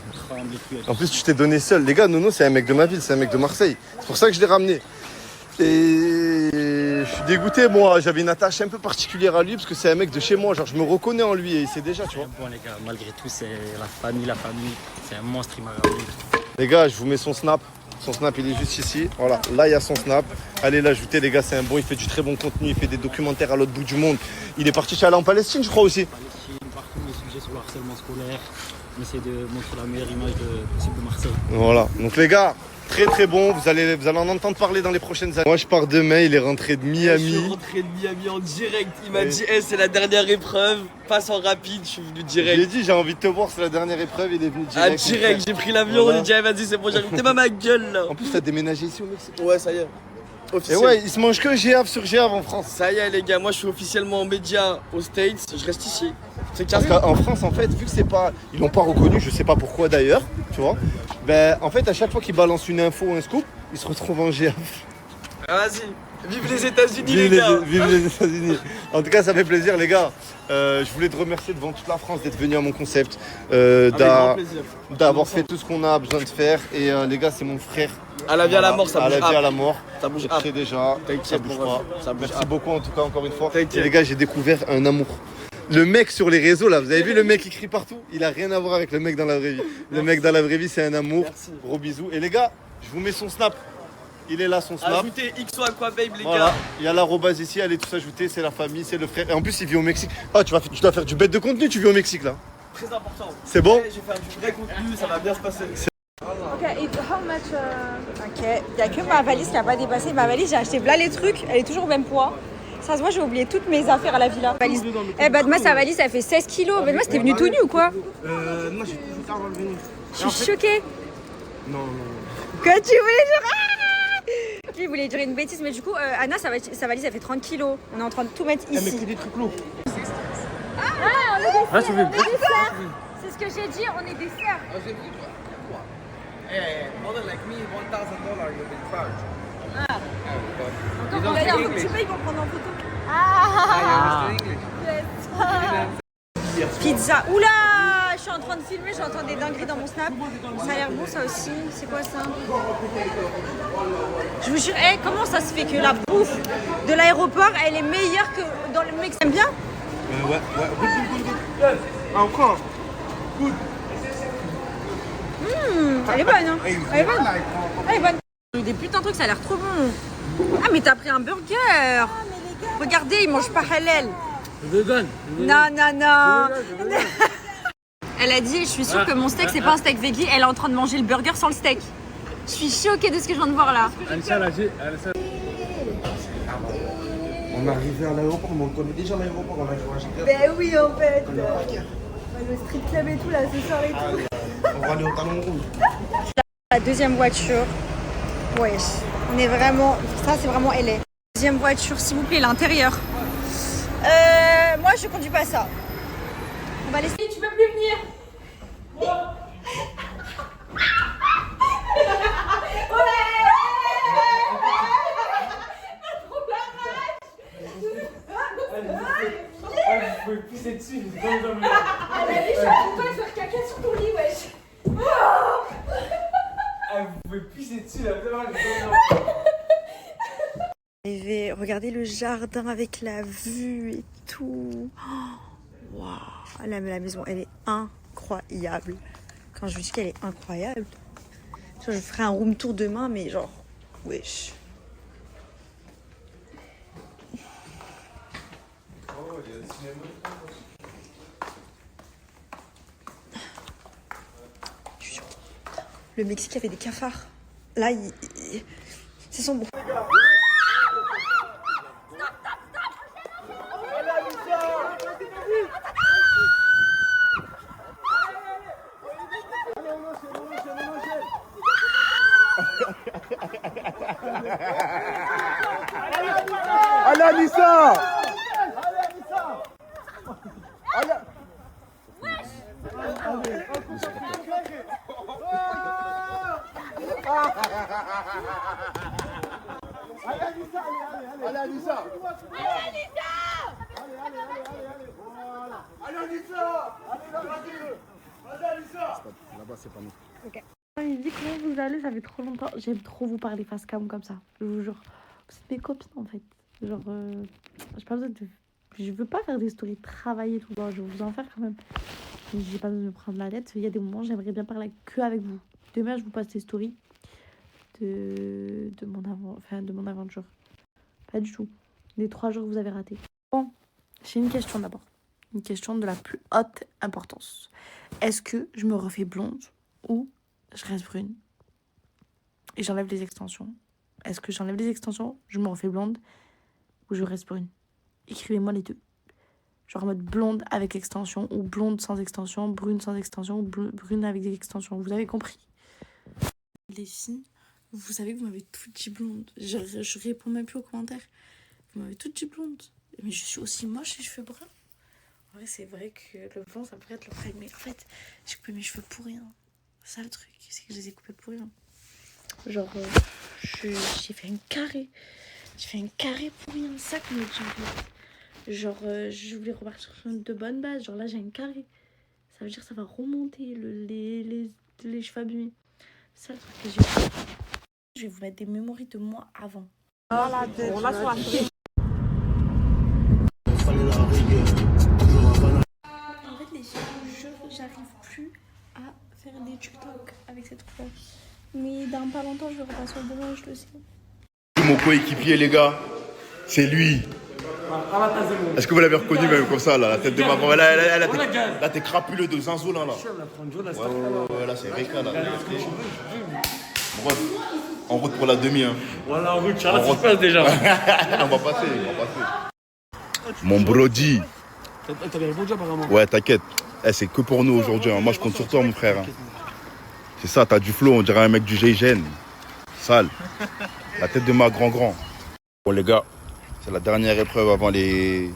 En plus, tu t'es donné seul. Les gars, Nono, c'est un mec de ma ville, c'est un mec de Marseille. C'est pour ça que je l'ai ramené. Et je suis dégoûté, moi. J'avais une attache un peu particulière à lui parce que c'est un mec de chez moi. Genre, je me reconnais en lui et il sait déjà, tu vois. Bon, les gars, malgré tout, c'est la famille. C'est un monstre, il m'a ramené. Les gars, je vous mets son snap. Son snap, il est juste ici. Voilà, là, il y a son snap. Allez l'ajouter, les gars, c'est un bon. Il fait du très bon contenu. Il fait des documentaires à l'autre bout du monde. Il est parti aller en Palestine, je crois aussi. Palestine, partout, les sujets sur le harcèlement scolaire. On essaie de montrer la meilleure image possible de Marseille. Voilà, donc les gars, très très bon. Vous allez en entendre parler dans les prochaines années. Moi, je pars demain. Il est rentré de Miami. Je suis rentré de Miami en direct. Il m'a dit, hey, c'est la dernière épreuve. Passe en rapide. Je suis venu direct. J'ai dit, j'ai envie de te voir. C'est la dernière épreuve. Il est venu direct. Ah, direct. J'ai pris l'avion. Voilà. On a dit, hey, vas-y, c'est bon, j'arrive. T'es pas ma gueule là. En plus, t'as déménagé ici au Mexique. Ouais, ça y est. Et Officiel. ouais, il se mange que Géave sur Géave en France. Ça y est, les gars. Moi, je suis officiellement en média aux States. Je reste ici. C'est Parce qu'en France, en fait, vu que c'est pas. Ils l'ont pas reconnu, je sais pas pourquoi d'ailleurs, tu vois. Ben, en fait, à chaque fois qu'ils balancent une info ou un scoop, ils se retrouvent en Géave. Ah, vas-y. Vive les États-Unis, les gars. Vive les États-Unis. En tout cas, ça fait plaisir, les gars. Je voulais te remercier devant toute la France d'être venu à mon concept, d'avoir fait tout ce qu'on a besoin de faire. Et les gars, c'est mon frère. À la vie, à la mort, ça bouge. À la vie, à la mort. Ça bouge. Je sais déjà. Ça bouge pas. Merci beaucoup, en tout cas, encore une fois. Et les gars, j'ai découvert un amour. Le mec sur les réseaux, là, vous avez vu le mec qui crie partout? Il a rien à voir avec le mec dans la vraie vie. Le mec dans la vraie vie, c'est un amour. Merci. Gros bisous. Et les gars, je vous mets son snap. Il est là, son snap. Ajoutez XO Aquababe, les voilà. gars. Il y a l'arrobase ici, allez tous ajouter, c'est la famille, c'est le frère. Et en plus, il vit au Mexique. Ah, tu dois faire du bête de contenu, tu vis au Mexique là. Très important. C'est bon? Je vais faire du vrai contenu, ça va bien se passer. Ok, et how much Ok, il n'y a que ma valise qui n'a pas dépassé. Ma valise, j'ai acheté là les trucs, elle est toujours au même poids. Ça se voit, j'ai oublié toutes mes affaires à la villa. Valise. Eh, Badma, sa valise, elle fait 16 kilos. Badma, c'était venu tout nu ou quoi? Non, j'ai toujours tard le venir. Je suis choquée. Non. Que tu voulais dire? Lui, il voulait dire une bêtise, mais du coup, Anna, sa valise, elle fait 30 kilos. On est en train de tout mettre ici. Elle met que des trucs lourds. Ah, on est des sœurs. C'est ce que j'ai dit, on est des sœurs. Hey, mother like me, $1,000 you've been charged. D'ailleurs, faut que tu payes pour prendre en photo. Pizza. Oula, je suis en train de filmer, j'entends des dingueries dans mon snap. Ça a l'air bon ça aussi. C'est quoi ça? Je vous jure, comment ça se fait que la bouffe de l'aéroport, elle est meilleure que dans le Mexique? T'aimes bien? Ouais. Good. Encore. Good. Elle est bonne, hein? Elle est bonne. Elle est bonne. Des putains de trucs, ça a l'air trop bon. Ah, mais t'as pris un burger. Regardez, ils mangent pas halal. Vegan. Non. Elle a dit, je suis sûre que mon steak, c'est pas un steak veggie. Elle est en train de manger le burger sans le steak. Je suis choquée de ce que je viens de voir là. On est arrivé à l'aéroport, mais on connaît déjà l'aéroport. On a joué à Chicago. Ben oui, en fait. Le street club et tout, là, ce soir et tout. On va aller au Talon Rouge. La deuxième voiture. Wesh. On est vraiment. Ça, c'est vraiment LA. Deuxième voiture, s'il vous plaît, l'intérieur. Moi, je conduis pas ça. On va laisser. Tu peux plus venir. Vous pouvez pisser dessus. Allez, je pourquoi faire caca sur ton lit, wesh. Vous pouvez pisser dessus là. Regardez le jardin avec la vue et tout. Waouh, la maison, elle est incroyable. Quand je vous dis qu'elle est incroyable, je ferai un room tour demain, mais genre, wesh. Le Mexique avait des cafards. Là, c'est son bon. Allez, Anissa! Allez, Anissa! Là-bas, c'est pas nous. Ok. Il dit comment vous allez, ça fait trop longtemps. J'aime trop vous parler face cam comme ça. Je vous jure. C'est mes copines en fait. Genre, j'ai pas besoin de. Je veux pas faire des stories travailler tout le temps. Je vais vous en faire quand même. Mais j'ai pas besoin de me prendre la tête. Il y a des moments, j'aimerais bien parler que avec vous. Demain, je vous passe des stories de mon aventure. Pas du tout. Les 3 jours que vous avez ratés. Bon, j'ai une question d'abord. Une question de la plus haute importance. Est-ce que je me refais blonde ou je reste brune et j'enlève les extensions? Est-ce que j'enlève les extensions, je me refais blonde ou je reste brune? Écrivez-moi les deux. Genre en mode blonde avec extension ou blonde sans extension, brune sans extension ou brune avec des extensions. Vous avez compris? Les filles, vous savez que vous m'avez tout dit blonde. Je réponds même plus aux commentaires. Vous m'avez tout dit blonde. Mais je suis aussi moche les cheveux bruns. En vrai, c'est vrai que le blond, ça pourrait être le prime. Mais en fait, j'ai coupé mes cheveux pour rien. C'est ça le truc, c'est que je les ai coupés pour rien. Genre, j'ai fait un carré. J'ai fait un carré pour rien. C'est ça que me dit. Genre, je voulais repartir sur de bonnes bases. Genre là, j'ai un carré. Ça veut dire que ça va remonter les cheveux abîmés. C'est ça le truc que j'ai fait. Je vais vous mettre des mémories de moi avant. Voilà, on l'a sur la télé. En fait, les filles, j'arrive plus à faire des TikTok avec cette couleur. Mais dans pas longtemps, je vais repasser au boulot, je le sais. Mon coéquipier, les gars, c'est lui. Est-ce que vous l'avez reconnu même comme ça, là, la tête de ma maman? Là, t'es crapuleux de Zinzo, là. Ouais, là, c'est Reka, là. Bref, en route pour la demi, hein. Voilà, en route, Charles, ça se passe déjà. On va passer. Mon Brody. T'as bien répondu apparemment. Ouais, t'inquiète. C'est que pour nous aujourd'hui. Moi, je compte sur toi, mon frère. C'est ça, t'as du flow, on dirait un mec du GIGN. Sale. La tête de ma grand. Bon, les gars, c'est la dernière épreuve avant les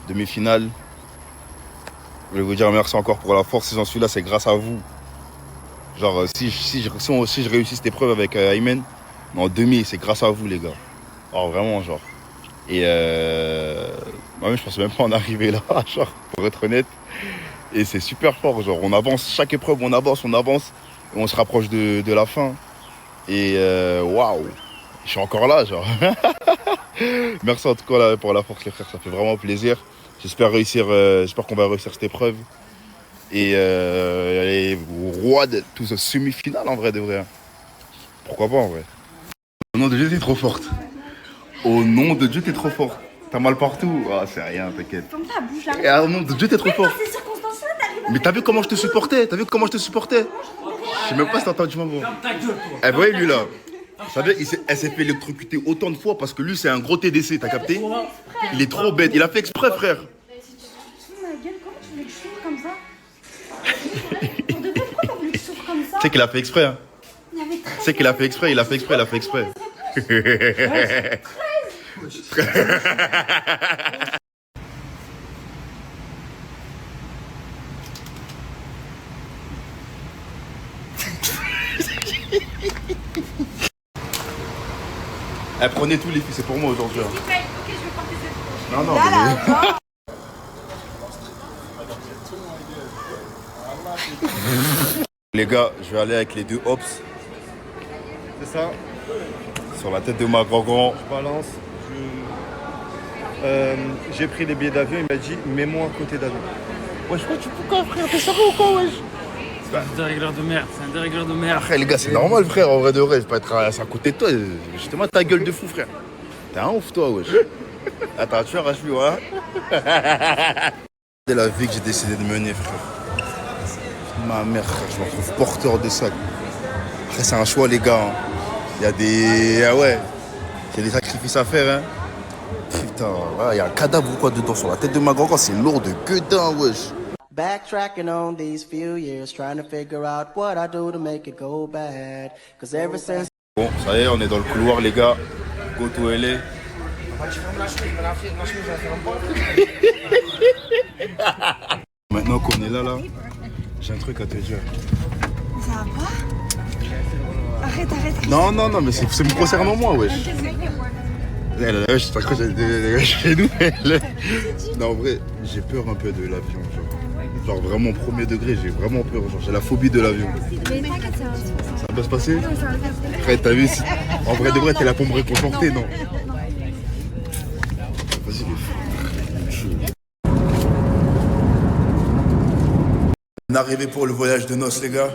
demi-finales. Je voulais vous dire merci encore pour la force. Si j'en suis là, c'est grâce à vous. Genre, si je réussis cette épreuve avec Aymen, en demi, c'est grâce à vous, les gars. Alors, vraiment, genre. Et moi-même, je pensais même pas en arriver là, genre, pour être honnête. Et c'est super fort, genre, on avance, chaque épreuve, on avance, et on se rapproche de la fin. Et waouh, je suis encore là, genre. Merci en tout cas là, pour la force, les frères, ça fait vraiment plaisir. J'espère qu'on va réussir cette épreuve. Et aller au roi de tout ce semi-finale, en vrai, de vrai. Pourquoi pas, en vrai. Au nom de Dieu, t'es trop forte. Au nom de Dieu, t'es trop forte. T'as mal partout. Ah, c'est rien, t'inquiète. Comme ça, bouge là. Et au nom de Dieu, t'es trop forte. Ces circonstances-là, t'arrives à... Mais t'as vu comment je te supportais? Je sais même pas si t'as entendu ma voix. Eh, vous voyez, lui, là. Vous savez, elle s'est fait électrocuter autant de fois parce que lui, c'est un gros TDC, t'as capté? Il est trop bête. Il a fait exprès, frère. Si tu te fous de ma gueule, comment tu voulais que je souffre comme ça? Pour de vrai, pourquoi t'as voulu que je souffre comme ça? Tu sais qu'il a fait exprès, hein? Il y avait 13. Tu sais qu'il a fait exprès, il a fait exprès. Prenez tous les filles, c'est pour moi aujourd'hui. Ok, je vais porter cette Non, les gars, je vais aller avec les 2 hops. C'est ça. Sur la tête de ma grand-grand. Je balance. J'ai pris les billets d'avion, il m'a dit mets-moi à côté d'avion. Wesh, pourquoi frère? T'es sérieux ou quoi, wesh? C'est un dérégleur de merde, Après, les gars, c'est normal, frère, en vrai de vrai. Je vais pas être à côté de toi. Justement, ta gueule de fou, frère. T'es un ouf, toi, wesh. Attends, tu arraches lui, ouais. C'est la vie que j'ai décidé de mener, frère. Ma mère, frère, je me retrouve porteur de sac. Après, c'est un choix, les gars. Il y a des... Ah ouais. Il y a des sacrifices à faire, hein. Putain, il y a un cadavre ou quoi dedans sur la tête de ma grand-grand. C'est lourd de gueudin, wesh. Backtracking on these few years, trying to figure out what I do to make it go bad. Cause ever since... Bon, ça y est, on est dans le couloir, les gars. Go to LA. Maintenant qu'on est là, j'ai un truc à te dire. Ça va pas? Arrête. Non, mais c'est me concernant moi, wesh. Je t'accroche chez nous. Non, en vrai, j'ai peur un peu de l'avion. Genre vraiment premier degré, j'ai vraiment peur. Genre, j'ai la phobie de l'avion. Mais t'inquiète, Ça va se passer? Frère, t'as vu? En vrai de vrai, t'es là pour me réconforter, non? Vas-y, on est arrivé pour le voyage de noces, les gars.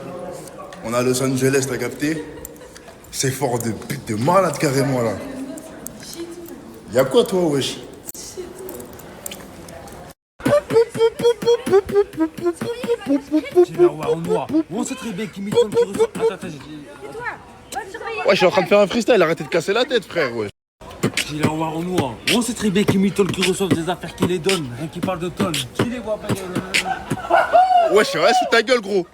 On est à Los Angeles, t'as capté? C'est fort de pute de malade carrément là. Y'a quoi toi, wesh? J'ai la roi en noir. On sait très bien qui m'étonne, qui reçoit. Attends, Ouais, je suis en train de faire un freestyle, arrêtez de casser la tête, frère, wesh. j'ai la roi en noir. On sait très bien qui m'étonne, qui reçoivent des affaires qui les donnent. Rien qui parle de tonnes. Qui les voit pas? Wesh, reste sous ta gueule, gros.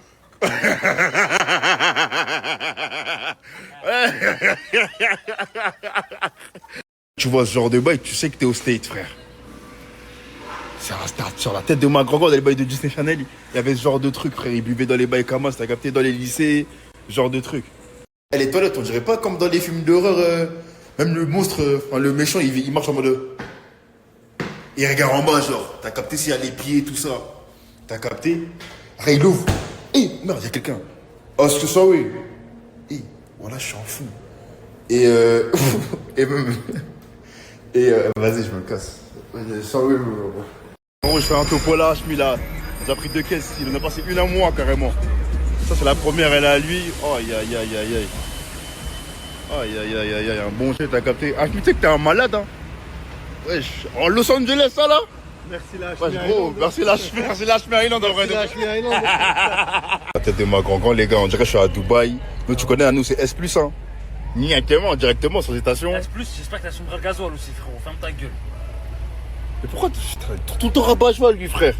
Tu vois ce genre de bail, tu sais que t'es au State, frère. Sur la tête de ma grand-grand, dans les bails de Disney Channel, il y avait ce genre de truc, frère. Ils buvaient dans les bails Kamas, t'as capté, dans les lycées, ce genre de truc. Et les toilettes, on dirait pas comme dans les films d'horreur, même le monstre, enfin, le méchant, il marche en mode... Il regarde en bas, genre, t'as capté s'il y a les pieds, tout ça. T'as capté? Après, il ouvre. Hé, merde, il y a quelqu'un. Oh, c'est ça, oui. Hé, voilà, je suis en fou. Et vas-y, je me casse. Sorry, je fais un topo là, je là. J'ai pris 2 caisses, il en a passé une à moi carrément. Ça c'est la première, elle est à lui. Oh aïe aïe aïe aïe aïe. Aïe aïe aïe aïe aïe, un bon jet, t'as capté. Ah, je me sais que t'es un malade, hein. Wesh, en Los Angeles, ça là. Merci la Merci la Island dans le vrai. La tête de ma grand-grand, les gars, on dirait que je suis à Dubaï. Nous, tu connais, à nous, c'est S+, hein. Directement sur les stations. S+, j'espère que t'as son bras gasoil aussi, frérot. Ferme ta gueule. Mais pourquoi tout le temps rabat-cheval, lui, frère?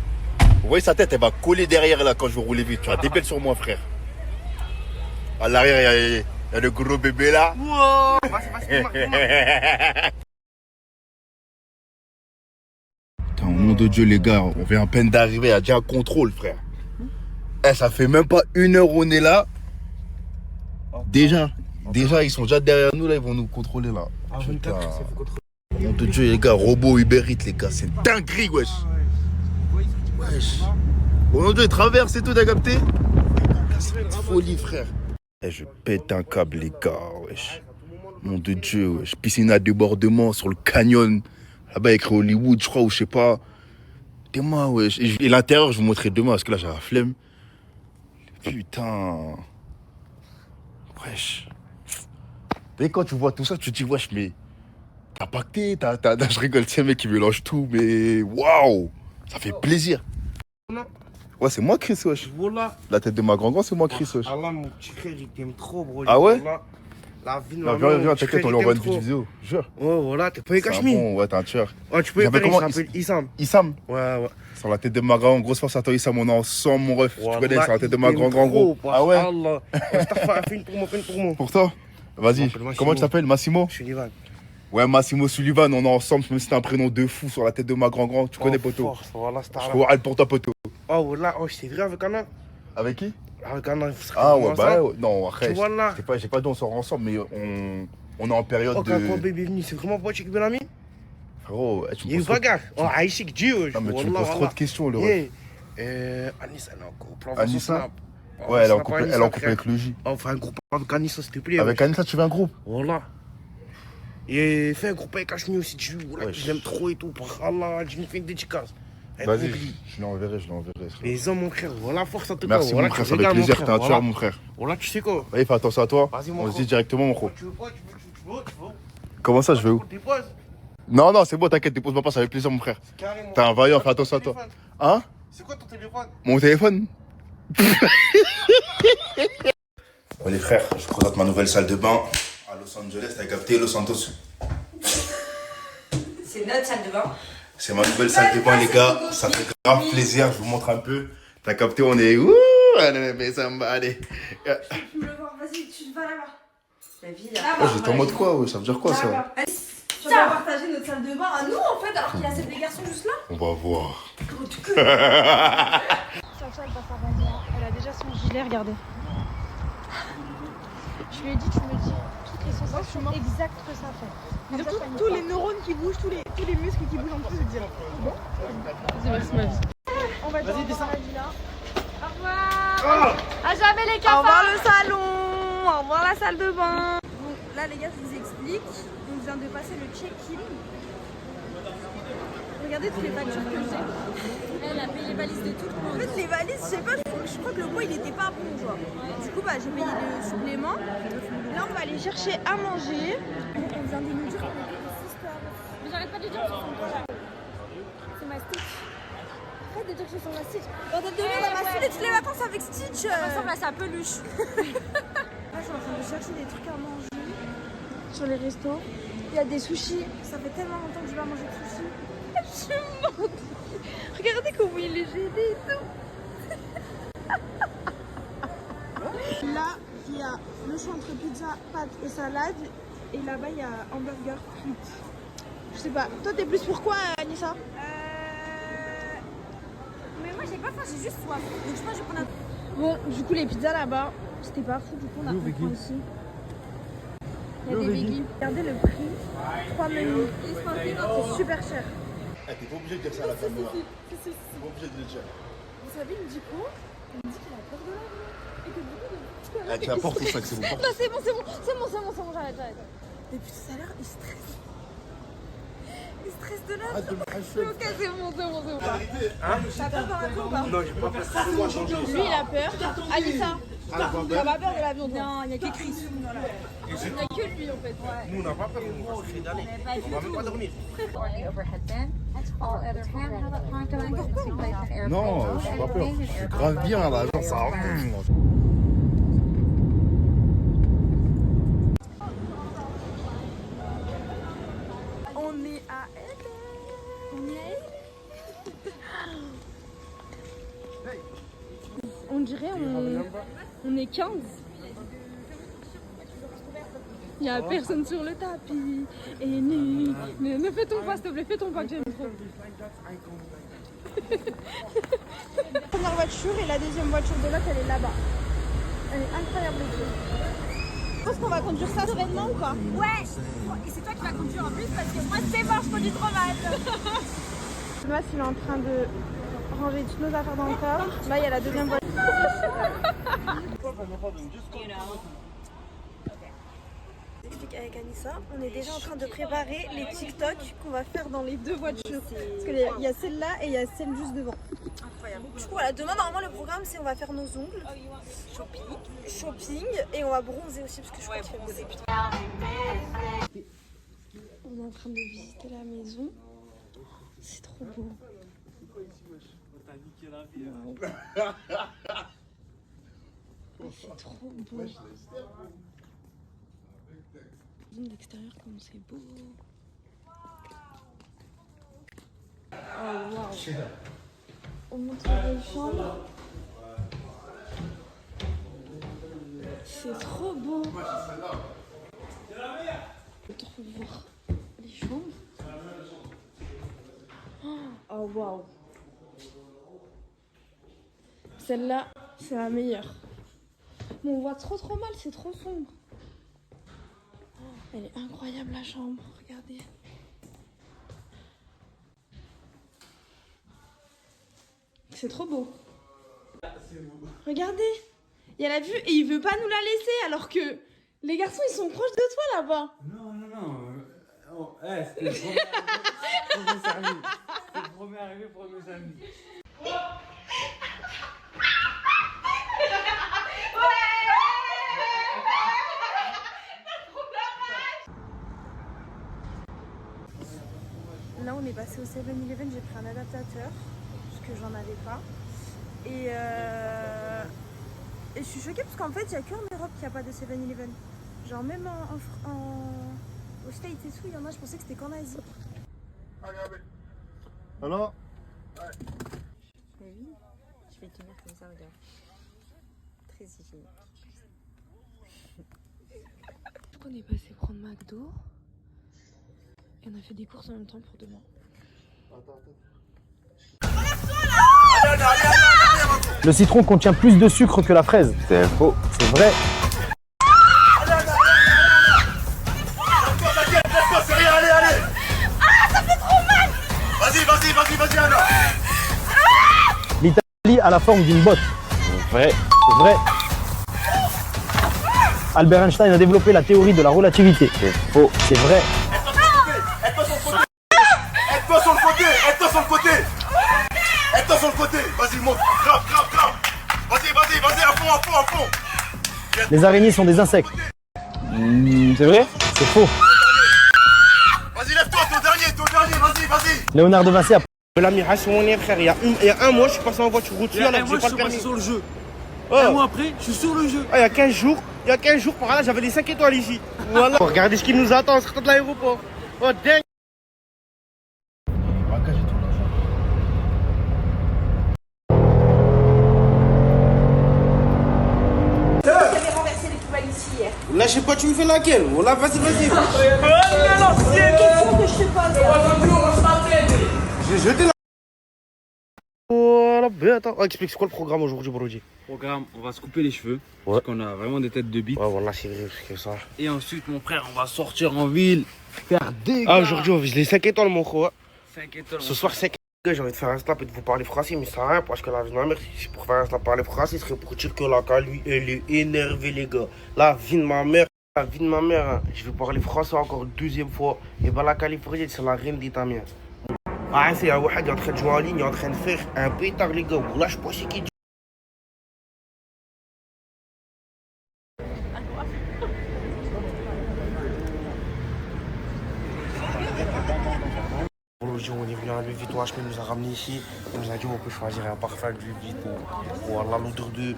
Vous voyez sa tête, elle va coller derrière là quand je vais rouler vite. Tu vas des belles sur moi, frère. À l'arrière, il y a le gros bébé là. Wow. Putain, au nom de Dieu, les gars, on vient à peine d'arriver, il y a déjà un contrôle, frère. Eh, ça fait même pas 1 heure on est là. Déjà, ils sont déjà derrière nous, là, ils vont nous contrôler là. Ah, 24, ça faut contrôler. Au nom de Dieu, les gars, robot Uber Eats, les gars, c'est une dinguerie, wesh. Wesh. Au nom de Dieu, ils traversent et tout, t'as capté? C'est une folie, frère. Eh, je pète un câble, les gars, wesh. Au nom de Dieu, wesh. Piscine à débordement sur le canyon. Là-bas, il y a écrit Hollywood, je crois, ou je sais pas. Demain, wesh. Et l'intérieur, je vous montrerai demain, parce que là, j'ai la flemme. Putain. Wesh. Et quand tu vois tout ça, tu te dis, wesh, mais t'as pacté, je rigole, c'est un mec qui mélange tout, mais waouh, ça fait plaisir. Ouais, c'est moi, Chris, wesh. Voilà. La tête de ma grand-grand, c'est moi, Chris, wesh. Allah, mon petit frère, il t'aime trop, bro. Ah ouais? Voilà. La vie, non, viens, t'inquiète, on lui envoie une petite vidéo, jure. Ouais, voilà, t'es pas Cachemire. Bon, ouais, t'es un tueur. Ouais, tu peux y appeler, il s'appelle Issam. Issam? Ouais. Sur la tête de ma grand, grosse force à toi, Issam, on est ensemble, mon ref. Tu connais, sur la tête de ma grand gros. Ah ouais? Allah. Fais une pour moi. Pour toi? Vas-y, comment tu t'appelles, Massimo? Sullivan. Ouais, Massimo Sullivan, on est ensemble, même si c'est un prénom de fou sur la tête de ma grand. Tu connais, poteau? Voilà, je crois pour toi, poteau. Oh, voilà, c'est vrai avec Anna. Avec qui? Avec Anna. Ah ouais, bah non, après, voilà. j'ai pas dit on sort ensemble, mais on est en période de... Quand bébé est venu, c'est vraiment pas Chick Benami? Frérot, tu me poses... Il y a eu bagarre. Oh, Aïchik, Dieu. Non, mais tu me poses trop de questions, le ref. Anis, elle est en couple. Anissa? Ouais, elle est en couple avec le J. Enfin, un groupe avec Anissa, s'il te plaît. Avec Anissa, tu veux un groupe? Voilà. Et fais un groupe avec Cachemire aussi, je l'aime trop et tout. Par Allah, je me fais une dédicace. Vas-y, je l'enverrai. Les hommes, mon frère, voilà, force à te Merci, mon frère, ça fait plaisir, t'es un tueur, mon frère. Voilà, tu sais quoi? Vas-y, fais attention à toi. On se dit directement, mon gros. Tu veux quoi? Comment ça, je vais où? Non, c'est bon, t'inquiète, dépose-moi pas, ça fait plaisir, mon frère. T'es un vaillant, fais attention à toi. Hein? C'est quoi ton téléphone? Mon téléphone? Bon, les frères, je présente ma nouvelle salle de bain à Los Angeles, t'as capté, Los Santos. C'est notre salle de bain. C'est ma nouvelle salle de bain, les gars. Ça fait grave plaisir, je vous montre un peu. T'as capté, on est... Ouh, allez, ça me va, allez. Tu veux le voir, vas-y, tu vas là-bas. La vie, là. Oh, j'étais en mode quoi, ouais, ça veut dire quoi, ça? Tu vas partager notre salle de bain à nous, en fait, alors qu'il y a celle des garçons juste là. On va voir. Sacha, elle va s'arranger. Elle a déjà son gilet, regardez. Je lui ai dit, tu me dis toutes les sensations exactes que ça fait. Mais surtout, tous les neurones qui bougent, tous les muscles qui bougent en plus, dire. Bon, c'est ma vie. On va dire descends la villa. Au revoir. À jamais les cafards. Au revoir le salon. Au revoir la salle de bain. Bon, là les gars, je vous explique. On vient de passer le check-in. Regardez toutes les factures que j'ai. Elle a payé les valises de tout le monde. En fait, les valises, je sais pas, je crois que le poids il était pas bon, genre. Du coup, j'ai payé le supplément. Là, on va aller chercher à manger. On vient de nous dire qu'on était des sisters. Mais j'arrête pas de dire que ce sont quoi. C'est ma Stitch. Arrête de dire que ce sont ma Stitch. On a passé toutes les vacances avec Stitch. Ça ressemble à sa peluche. Là, je suis en train de chercher des trucs à manger sur les restos. Il y a des sushis. Ça fait tellement longtemps que je vais manger de sushis. Je monte. Regardez comment il est gêné et tout. Là, il y a le choix entre pizza, pâtes et salade. Et là-bas, il y a hamburger, frites. Je sais pas. Toi, t'es plus pour quoi, Anissa? Mais moi, j'ai pas faim, j'ai juste soif. Donc, je pense que je vais prendre un. Bon, du coup, les pizzas là-bas, c'était pas fou. Du coup, on a pris ici. Il y a des veggies. Regardez le prix. 3 menus. C'est super cher. T'es pas obligé de dire ça à la caméra. T'es pas obligé de le dire. Vous savez, il me dit quoi? Il me dit qu'il a peur de l'avion. Et que du coup, Tu la portes ton sac, c'est bon. Non, c'est bon, j'arrête. Depuis tout à l'heure, il stresse. Il stresse de l'avion. Ok, c'est bon. T'as peur dans l'avion ou pas? Non, j'ai pas peur. Lui, il a peur. Anissa, t'as pas peur de l'avion? Non, il n'y a que Chris. Il n'y a que lui en fait. Nous, on n'a pas peur. On va même pas dormir. Non, je suis pas peur. Je suis grave bien là. Genre ça. On est à elle. On dirait on est 15. Il n'y a personne sur le tapis. Et nu. Ne fais ton pas, s'il te plaît, fais ton pas que j'aime trop. La première voiture et la deuxième voiture de l'autre, elle est là-bas. Elle est incroyable. Je pense qu'on va conduire ça sereinement ou pas? Ouais. Et c'est toi qui vas conduire en plus parce que moi c'est mort, je conduis trop mal. Thomas, il est en train de ranger toutes nos affaires dans le coffre. Là, il y a la deuxième voiture. Avec Anissa, on est déjà en train de préparer les TikTok qu'on va faire dans les deux voitures. Parce qu'il y a celle-là et il y a celle juste devant. Incroyable. Du coup, voilà, demain, normalement, le programme, c'est on va faire nos ongles, shopping et on va bronzer aussi parce que je crois qu'il fait bronzer. On est en train de visiter la maison. C'est trop beau. C'est trop beau. D'extérieur comme c'est beau. Oh waouh. On monte les chambres. C'est trop beau. Trop voir les chambres. Oh waouh. Celle-là, c'est la meilleure. Mais on voit trop mal, c'est trop sombre. Elle est incroyable la chambre, regardez. C'est trop beau. Regardez, il y a la vue et il veut pas nous la laisser alors que les garçons ils sont proches de toi là-bas. Non. C'était le premier servi. C'était le premier arrivé, premier servi. Là on est passé au 7-Eleven, j'ai pris un adaptateur parce que j'en avais pas et je suis choquée parce qu'en fait il n'y a qu'en Europe qu'il n'y a pas de 7-Eleven, genre même au States et tout il y en a, je pensais que c'était qu'en Asie. Alors Mais oui, je vais tenir comme ça, regarde. Très hygiénique. On est passé prendre McDo et on a fait des courses en même temps pour demain. Le citron contient plus de sucre que la fraise. C'est faux. C'est vrai. a la forme d'une botte. Vrai. C'est vrai. Albert Einstein a développé la théorie de la relativité. C'est faux. C'est vrai. Aide-toi sur le côté. Aide-toi sur le côté. Aide-toi sur le côté. Vas-y, monte. Grave. Vas-y, à fond. Les araignées sont des insectes. C'est vrai? C'est faux. Vas-y, lève-toi, t'es au dernier, vas-y. Léonard de Vinci a... L'amiral, c'est mon frère. Il y a un mois, je suis passé en voiture routière alors que j'ai pas le permis. sur le jeu. Oh. Un mois après, je suis sur le jeu. Il y a 15 jours, par là, j'avais les 5 étoiles ici. Voilà. Regardez ce qui nous attend, c'est de l'aéroport. Oh, dingue. J'avais renversé les poubelles ici hier. Là, je sais pas, tu me fais laquelle? Là, vas-y. Que je te pose. J'ai jeté la... Voilà, ben attends. Explique, c'est quoi le programme aujourd'hui, Brody? Programme, on va se couper les cheveux. Parce qu'on a vraiment des têtes de bite. Ouais, voilà, c'est vrai, c'est que ça. Et ensuite, mon frère, on va sortir en ville, faire des. Ah, aujourd'hui, on vise les 5 étoiles, mon frère. 5 étoiles. Ce soir, 5 étoiles. J'ai envie de faire un snap et de vous parler français, mais ça sert à rien parce que la vie de ma mère, si pour faire un snap parler français, ce serait pour dire que la cas, lui, elle est énervée, les gars. La vie de ma mère, hein. Je vais parler français encore une deuxième fois. Et ben, la Californie, c'est la reine d'Itamien. Ah, c'est un Wahad, il est en train de jouer en ligne, il est en train de faire un pétard, les gars. Là, je sais pas c'est qui. Aujourd'hui, on est venu à Louis Vuitton, HM nous a ramené ici. Il nous a dit on peut choisir un parfum de Louis Vuitton. Voilà, l'odeur de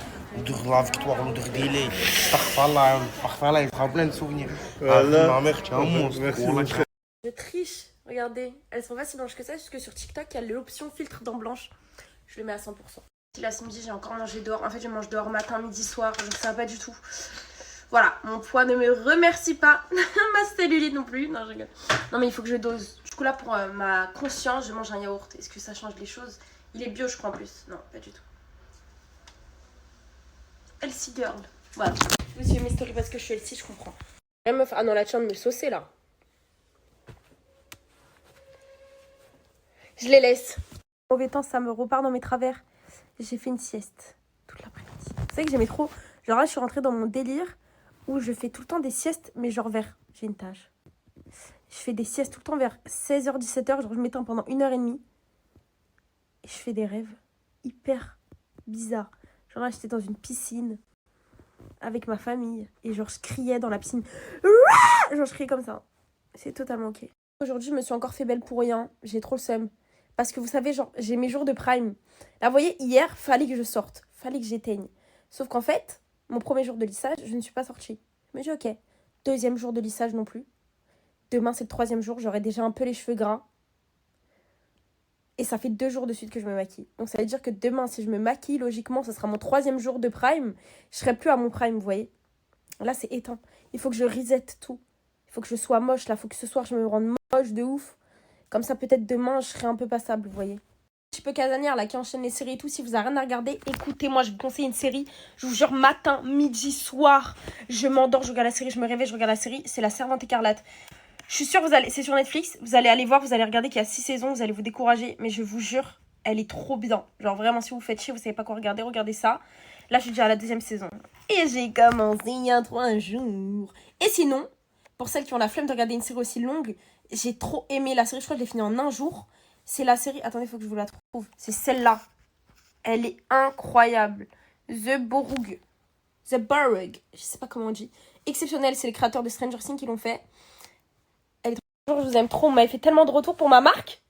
la victoire, l'odeur des laits. Ce parfum-là, il sera plein de souvenirs. Voilà. Ma mère, tu es un monstre. Merci. Je triche. Regardez, elles sont pas si blanches que ça, parce que sur TikTok, il y a l'option filtre dents blanches. Je le mets à 100%. Si là, ce midi, j'ai encore mangé dehors. En fait, je mange dehors matin, midi, soir. Donc ça va pas du tout. Voilà, mon poids ne me remercie pas. Ma cellulite non plus. Non, je rigole. Non, mais il faut que je dose. Du coup, là, pour ma conscience, je mange un yaourt. Est-ce que ça change les choses? Il est bio, je crois, en plus. Non, pas du tout. Elsie Girl. Voilà. Vous suivez mes stories parce que je suis Elsie, je comprends. La meuf, ah non, la tienne me saucer là. Je les laisse. Mauvais temps, ça me repart dans mes travers. J'ai fait une sieste toute l'après-midi. Vous savez que j'aimais trop. Genre là, je suis rentrée dans mon délire où je fais tout le temps des siestes, mais genre vers... J'ai une tâche. Je fais des siestes tout le temps vers 16h, 17h. Genre je m'éteins pendant 1h30. Et je fais des rêves hyper bizarres. Genre là, j'étais dans une piscine avec ma famille. Et genre, je criais dans la piscine. Genre, je criais comme ça. C'est totalement ok. Aujourd'hui, je me suis encore fait belle pour rien. J'ai trop le seum. Parce que vous savez, genre, j'ai mes jours de prime. Là, vous voyez, hier, fallait que je sorte. Fallait que j'éteigne. Sauf qu'en fait, mon premier jour de lissage, je ne suis pas sortie. Je me dis, ok. Deuxième jour de lissage non plus. Demain, c'est le 3e jour. J'aurai déjà un peu les cheveux gras. Et ça fait 2 jours de suite que je me maquille. Donc, ça veut dire que demain, si je me maquille, logiquement, ça sera mon 3e jour de prime. Je serai plus à mon prime, vous voyez. Là, c'est éteint. Il faut que je reset tout. Il faut que je sois moche, là. Il faut que ce soir, je me rende moche de ouf. Comme ça, peut-être demain, je serai un peu passable, vous voyez. Un petit peu casanière, là, qui enchaîne les séries et tout. Si vous avez rien à regarder, écoutez-moi, je vous conseille une série. Je vous jure, matin, midi, soir, je m'endors, je regarde la série, je me réveille, je regarde la série. C'est La Servante écarlate. Je suis sûre, c'est sur Netflix. Vous allez aller voir, vous allez regarder qu'il y a 6 saisons. Vous allez vous décourager. Mais je vous jure, elle est trop bien. Genre, vraiment, si vous faites chier, vous savez pas quoi regarder, regardez ça. Là, je suis déjà à la 2e saison. Et j'ai commencé il y a 3 jours. Et sinon, pour celles qui ont la flemme de regarder une série aussi longue, j'ai trop aimé la série. Je crois que je l'ai finie en 1 jour. C'est la série... Attendez, il faut que je vous la trouve. C'est celle-là. Elle est incroyable. The Borg. Je sais pas comment on dit. Exceptionnel. C'est les créateurs de Stranger Things qui l'ont fait. Elle est trop... Je vous aime trop. On m'avait fait tellement de retours pour ma marque.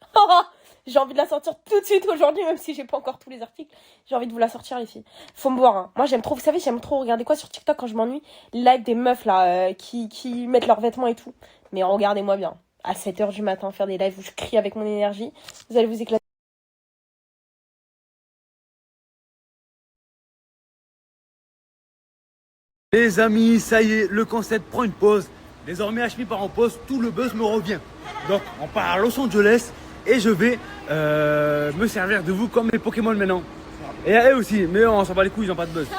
J'ai envie de la sortir tout de suite aujourd'hui, même si j'ai pas encore tous les articles. J'ai envie de vous la sortir, les filles. Faut me voir, hein. Moi, j'aime trop, vous savez, j'aime trop regarder quoi sur TikTok quand je m'ennuie. Live des meufs, là, qui mettent leurs vêtements et tout. Mais regardez-moi bien. À 7h du matin, faire des lives où je crie avec mon énergie. Vous allez vous éclater. Les amis, ça y est, le concept prend une pause. Désormais, HM part en pause, tout le buzz me revient. Donc, on part à Los Angeles. Et je vais me servir de vous comme mes Pokémon maintenant. Et à eux aussi, mais on s'en bat les couilles, ils n'ont pas de buzz.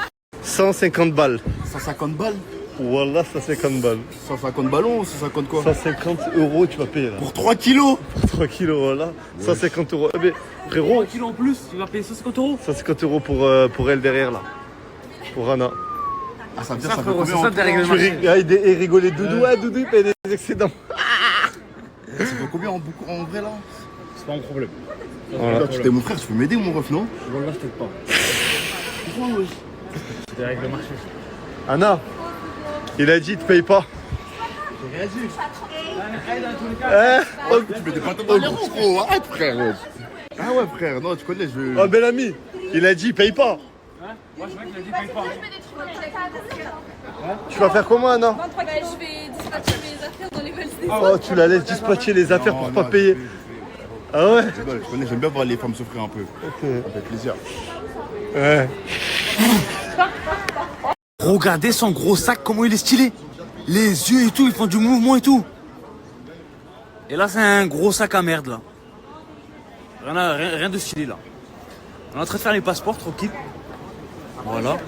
150 balles. 150 balles? Wallah, 150 balles. 150 ballons ou 150 quoi? 150 € tu vas payer là. Pour 3 kilos? Pour 3 kilos, voilà. 150 €. Eh ben, frérot. 3 kilos en plus, tu vas payer 150 €. 150 € pour elle derrière là. Pour Anna. Ah, ça veut dire Ça, ça frérot, fait c'est ça, combien des règles de marché. Et rigoler Doudou. Ouais, Doudou, il paye des excédents. Ça fait combien en vrai là? C'est pas un problème. Voilà. Tu t'es mon frère, tu peux m'aider mon ref, non? Wallah, je t'aide pas. C'est des règles de marché. Anna, il a dit, te paye pas. J'ai rien dit. Tu mets des patates dans le gros, arrête frère. Ah ouais frère, non tu connais, je veux... Oh bel ami, il a dit, paye pas. Moi, je vois qu'il a dit paye pas. Tu vas faire comment, Anna? Je vais dispatcher mes affaires dans les valises des Oh, tu la laisses dispatcher les affaires pour pas payer. Ah ouais? Je connais, j'aime bien voir les femmes souffrir un peu. Ok. Ça fait plaisir. Ouais. Regardez son gros sac, comment il est stylé. Les yeux et tout, ils font du mouvement et tout. Et là, c'est un gros sac à merde, là. Rien de stylé, là. On est en train de faire les passeports, tranquille. Voilà.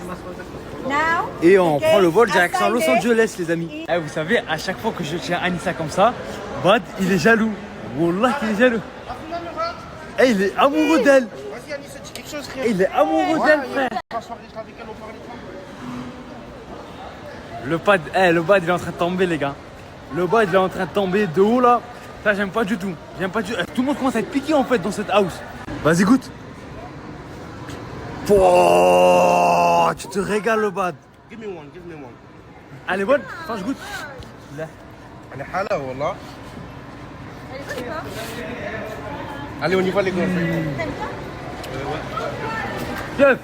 Et on prend le vol direction Los Angeles, les amis. Eh, vous savez, à chaque fois que je tiens Anissa comme ça, Bad, il est jaloux. Wallah, il est jaloux. Eh, il est amoureux d'elle. Vas-y, Anissa, dis quelque chose, frère. Eh, il est amoureux d'elle, frère. Le bad, il est en train de tomber, les gars. Le bad, il est en train de tomber de haut, là. Ça, j'aime pas du tout. J'aime pas du tout. Tout le monde commence à être piqué, en fait, dans cette house. Vas-y, goûte. Oh, tu te régales, le bad. Give me one. Elle est bonne? Attends, je goûte. Là. Elle est hala, wallah. Allez, on y va, les gars. Chef,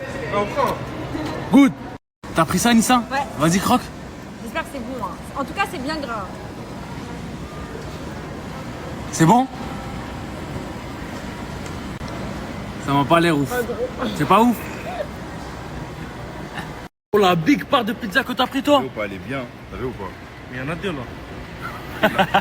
goûte. T'as pris ça, Anissa? Ouais. Vas-y, croque. J'espère que c'est bon. Hein. En tout cas, c'est bien gras. C'est bon? Ça m'a pas l'air ouf. C'est pas ouf? Oh, la big part de pizza que t'as pris, toi? Elle est bien, t'as vu ou pas? Mais il y en a deux, là.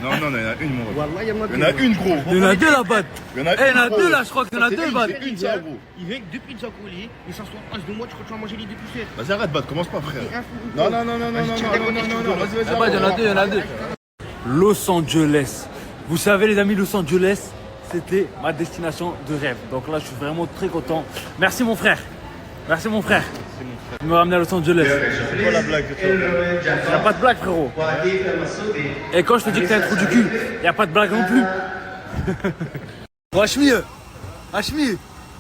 Non, il y en a une, mon ref. Wallah, il y en a deux. Il y en a une, gros. Il y en a deux, là, Bad. Il y en a Eh, il y en a gros. deux, là, je crois qu'il y en a deux, Bad. C'est une, ça, gros. Il vient avec deux pizzas collées, il s'assoit en face de moi, tu crois que tu vas manger les deux poussées. Vas-y, arrête, Bad, commence pas, frère. Non, vas-y, Ah, Bad, il y en a deux. Los Angeles. Vous savez, les amis, Los Angeles, c'était ma destination de rêve. Donc là, je suis vraiment très content. Merci, mon frère. Merci, mon frère. Tu me ramener à Los Angeles. C'est quoi la blague que tu as fait? Y'a pas de blague, frérot. Et quand je te dis que t'es un trou du cul, y'a pas de blague non plus. Bon, Hachmi,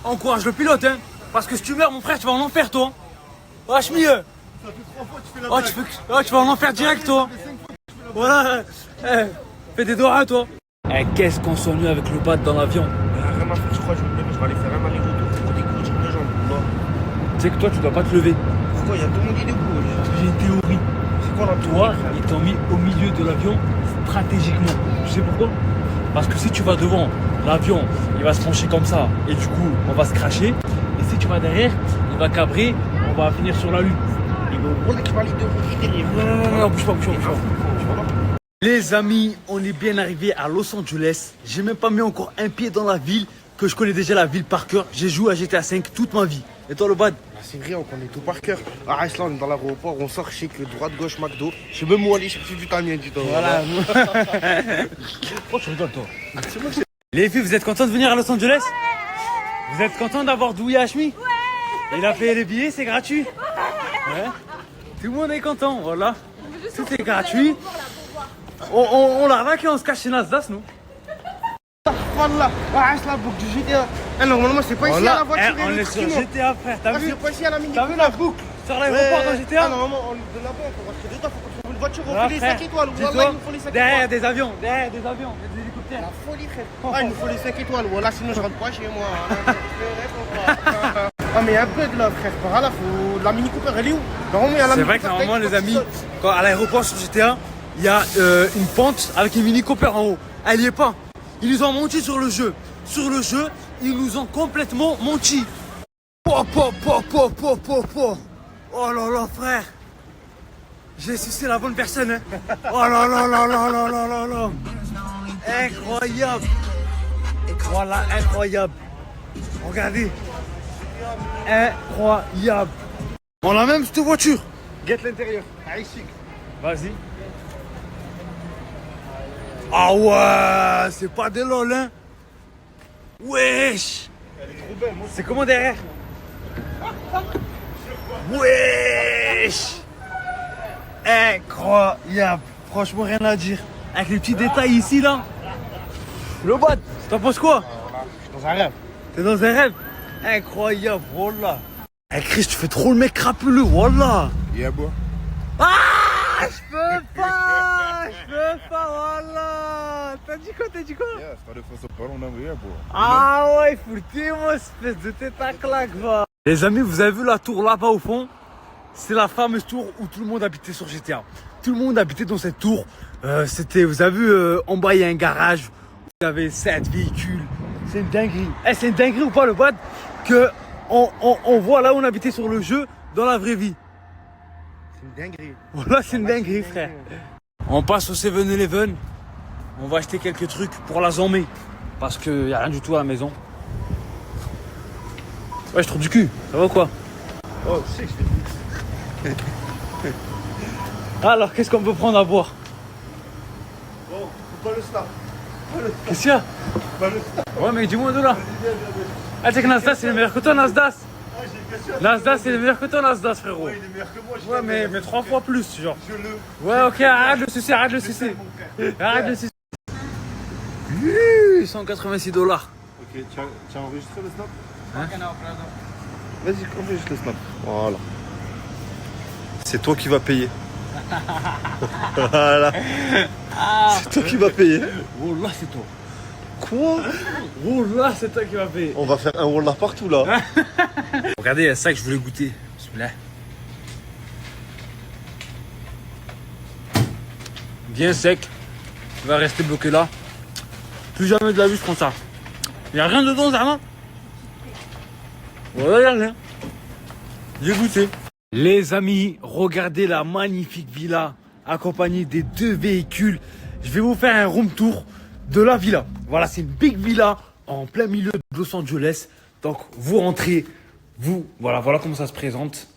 encourage le pilote, hein. Parce que si tu meurs, mon frère, tu vas en enfer, toi. Hachmi, Ça fait 3 fois que tu fais la blague. tu vas en enfer direct, toi. Voilà. Fais des doigts, toi. Eh, qu'est-ce qu'on s'ennuie avec le bad dans l'avion? Rien à faire, je crois, je vais aller faire un aller-retour pour découvrir de jambes. Là. Tu sais que toi, tu dois pas te lever. Pourquoi il y a tout le monde qui est debout? J'ai une théorie. C'est quoi la Toi, ils t'ont mis au milieu de l'avion stratégiquement. Tu sais pourquoi? Parce que si tu vas devant, l'avion, il va se pencher comme ça. Et du coup, on va se cracher. Et si tu vas derrière, il va cabrer. On va finir sur la lune. Non, bouge pas. Les amis, on est bien arrivé à Los Angeles. J'ai même pas mis encore un pied dans la ville, que je connais déjà la ville par cœur. J'ai joué à GTA 5 toute ma vie. Et toi, le bad? C'est vrai, on connaît tout par cœur. À Iceland, on est dans l'aéroport, on sort chez que droite, gauche, McDo. Je sais même où aller chercher du camion, du temps. Voilà. Pourquoi tu rigoles, toi? Les filles, vous êtes contents de venir à Los Angeles? Vous êtes contents d'avoir douillé Hachmi? Il a payé les billets, c'est gratuit. Ouais. Tout le monde est content, voilà. Tout est gratuit. On l'arnaque et on se cache chez Nasdaq, nous. Wallah, à Iceland, pour du GTA. Normalement, c'est pas ici à la voiture. On est sur GTA, frère. T'as vu? C'est pas ici à la mini. T'as vu la boucle sur l'aéroport dans GTA? Normalement, de là-bas, on va rentrer dedans, faut qu'on trouve une voiture, on fait les 5 étoiles. Wallah, il nous faut les 5 étoiles. Derrière des avions, il y a des hélicoptères. La folie, frère. Il nous faut les 5 étoiles. Voilà, sinon je rentre pas chez moi. Ah, mais il y a un bug là, frère. Par là, faut. La Mini Cooper, elle est où? C'est vrai que normalement, les amis, quand à l'aéroport sur GTA, il y a une pente avec une Mini Cooper en haut. Elle y est pas. Ils nous ont menti sur le jeu. Sur le jeu, ils nous ont complètement menti. Oh là là, frère. J'ai sucé la bonne personne, hein. Oh là là là là là là là là. Incroyable. Voilà, incroyable. Regardez. Incroyable. On a même cette voiture. Guette l'intérieur. Ah, ici. Vas-y. Ah ouais, c'est pas des lol, hein. Wesh. C'est comment derrière? Wesh. Incroyable. Franchement, rien à dire. Avec les petits détails ici, là. Le bot, t'en penses quoi? Je suis dans un rêve. T'es dans un rêve? Incroyable, voilà. Eh Chris, tu fais trop le mec crapuleux, voilà. Yeah, boy. Ah, je peux pas, voilà. T'as dit quoi? Yeah, c'est pas de façon pas long, yeah, boy. Ah ouais, foutez-moi, espèce de tête à claque, va. Les amis, vous avez vu la tour là-bas au fond? C'est la fameuse tour où tout le monde habitait sur GTA. Tout le monde habitait dans cette tour. Vous avez vu, en bas il y a un garage. Vous avez 7 véhicules. C'est une dinguerie. C'est une dinguerie ou pas le bad que on voit là où on habitait sur le jeu dans la vraie vie. C'est une dinguerie. Voilà, c'est une dinguerie, frère. On passe au 7-Eleven. On va acheter quelques trucs pour la zombie. Parce qu'il n'y a rien du tout à la maison. Ouais, je trouve du cul. Ça va ou quoi? Oh, je sais que je fais. Alors, qu'est-ce qu'on peut prendre à boire? Bon, faut pas le snap. Qu'est-ce qu'il y a? Pas le snap. Ouais, mais dis-moi de là. Ah, tu sais que Nasdaq, c'est le meilleur que toi, Nasdaq. Nasdaq, c'est le meilleur que toi, Nasdaq, frérot. Ouais, il est meilleur que moi. Ouais, mais 3 fois plus, genre. Je le. Ouais, ok, arrête de sucer, arrête de sucer. Arrête de sucer. 186 $. Ok, tu as enregistré le snap? Hein? Vas-y, enregistre le snap. Voilà. C'est toi qui vas payer. Voilà. C'est toi qui vas payer. Wallah, c'est toi. Quoi? Wallah, c'est toi qui vas payer. On va faire un wallah partout là. Regardez, il y a ça que je voulais goûter. Bismillah. Bien sec. Il va rester bloqué là. Plus jamais de la vie, je prends ça. Il n'y a rien dedans, Zama. Voilà, il n'y a rien. J'ai goûté. Les amis, regardez la magnifique villa accompagnée des 2 véhicules. Je vais vous faire un room tour de la villa. Voilà, c'est une big villa en plein milieu de Los Angeles. Donc, vous rentrez, voilà comment ça se présente.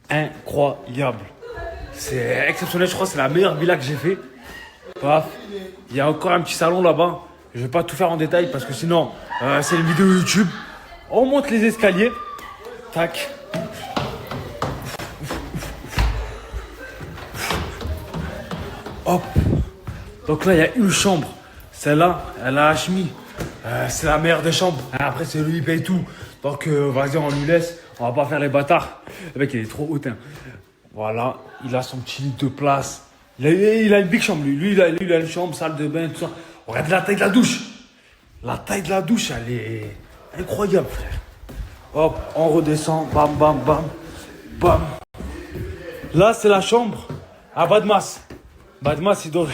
Incroyable. C'est exceptionnel, je crois que c'est la meilleure villa que j'ai fait. Paf. Il y a encore un petit salon là-bas. Je vais pas tout faire en détail parce que sinon, c'est une vidéo YouTube. On monte les escaliers. Tac. Hop. Donc là, il y a une chambre. Celle-là, elle a Hachmi. C'est la meilleure des chambres. Après, c'est lui qui paye tout. Donc, vas-y, on lui laisse. On va pas faire les bâtards. Le mec, il est trop hautain. Voilà. Il a son petit lit de place. Il a une big chambre, lui. Lui, il a une chambre, salle de bain, tout ça. Regarde la taille de la douche. La taille de la douche, elle est incroyable, frère. Hop, on redescend. Bam, bam, bam. Bam. Là, c'est la chambre à Badmas. Badmas, il doit...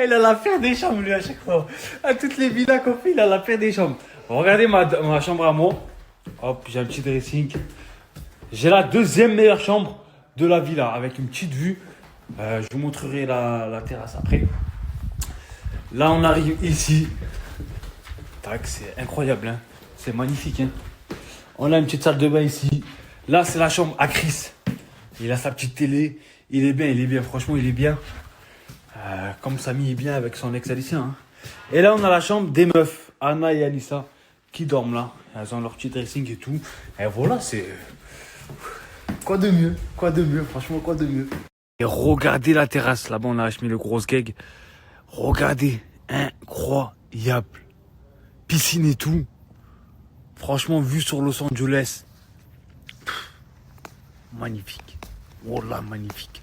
Il a la paire des chambres, lui, à chaque fois. À toutes les villas qu'on fait, il a la paire des chambres. Regardez ma chambre à moi. Hop, j'ai un petit dressing. J'ai la 2e meilleure chambre de la villa, avec une petite vue. Je vous montrerai la terrasse après. Là, on arrive ici. Tac, c'est incroyable, hein. C'est magnifique, hein. On a une petite salle de bain ici. Là, c'est la chambre à Chris. Il a sa petite télé. Il est bien, franchement, il est bien. Comme Samy est bien avec son ex-haïtien. Hein. Et là, on a la chambre des meufs, Anna et Alissa, qui dorment là. Elles ont leur petit dressing et tout. Et voilà, c'est... Quoi de mieux? Franchement, quoi de mieux? Et regardez la terrasse. Là-bas, on a acheté le gros gag. Regardez, incroyable. Piscine et tout. Franchement, vue sur Los Angeles. Magnifique. Wallah, magnifique.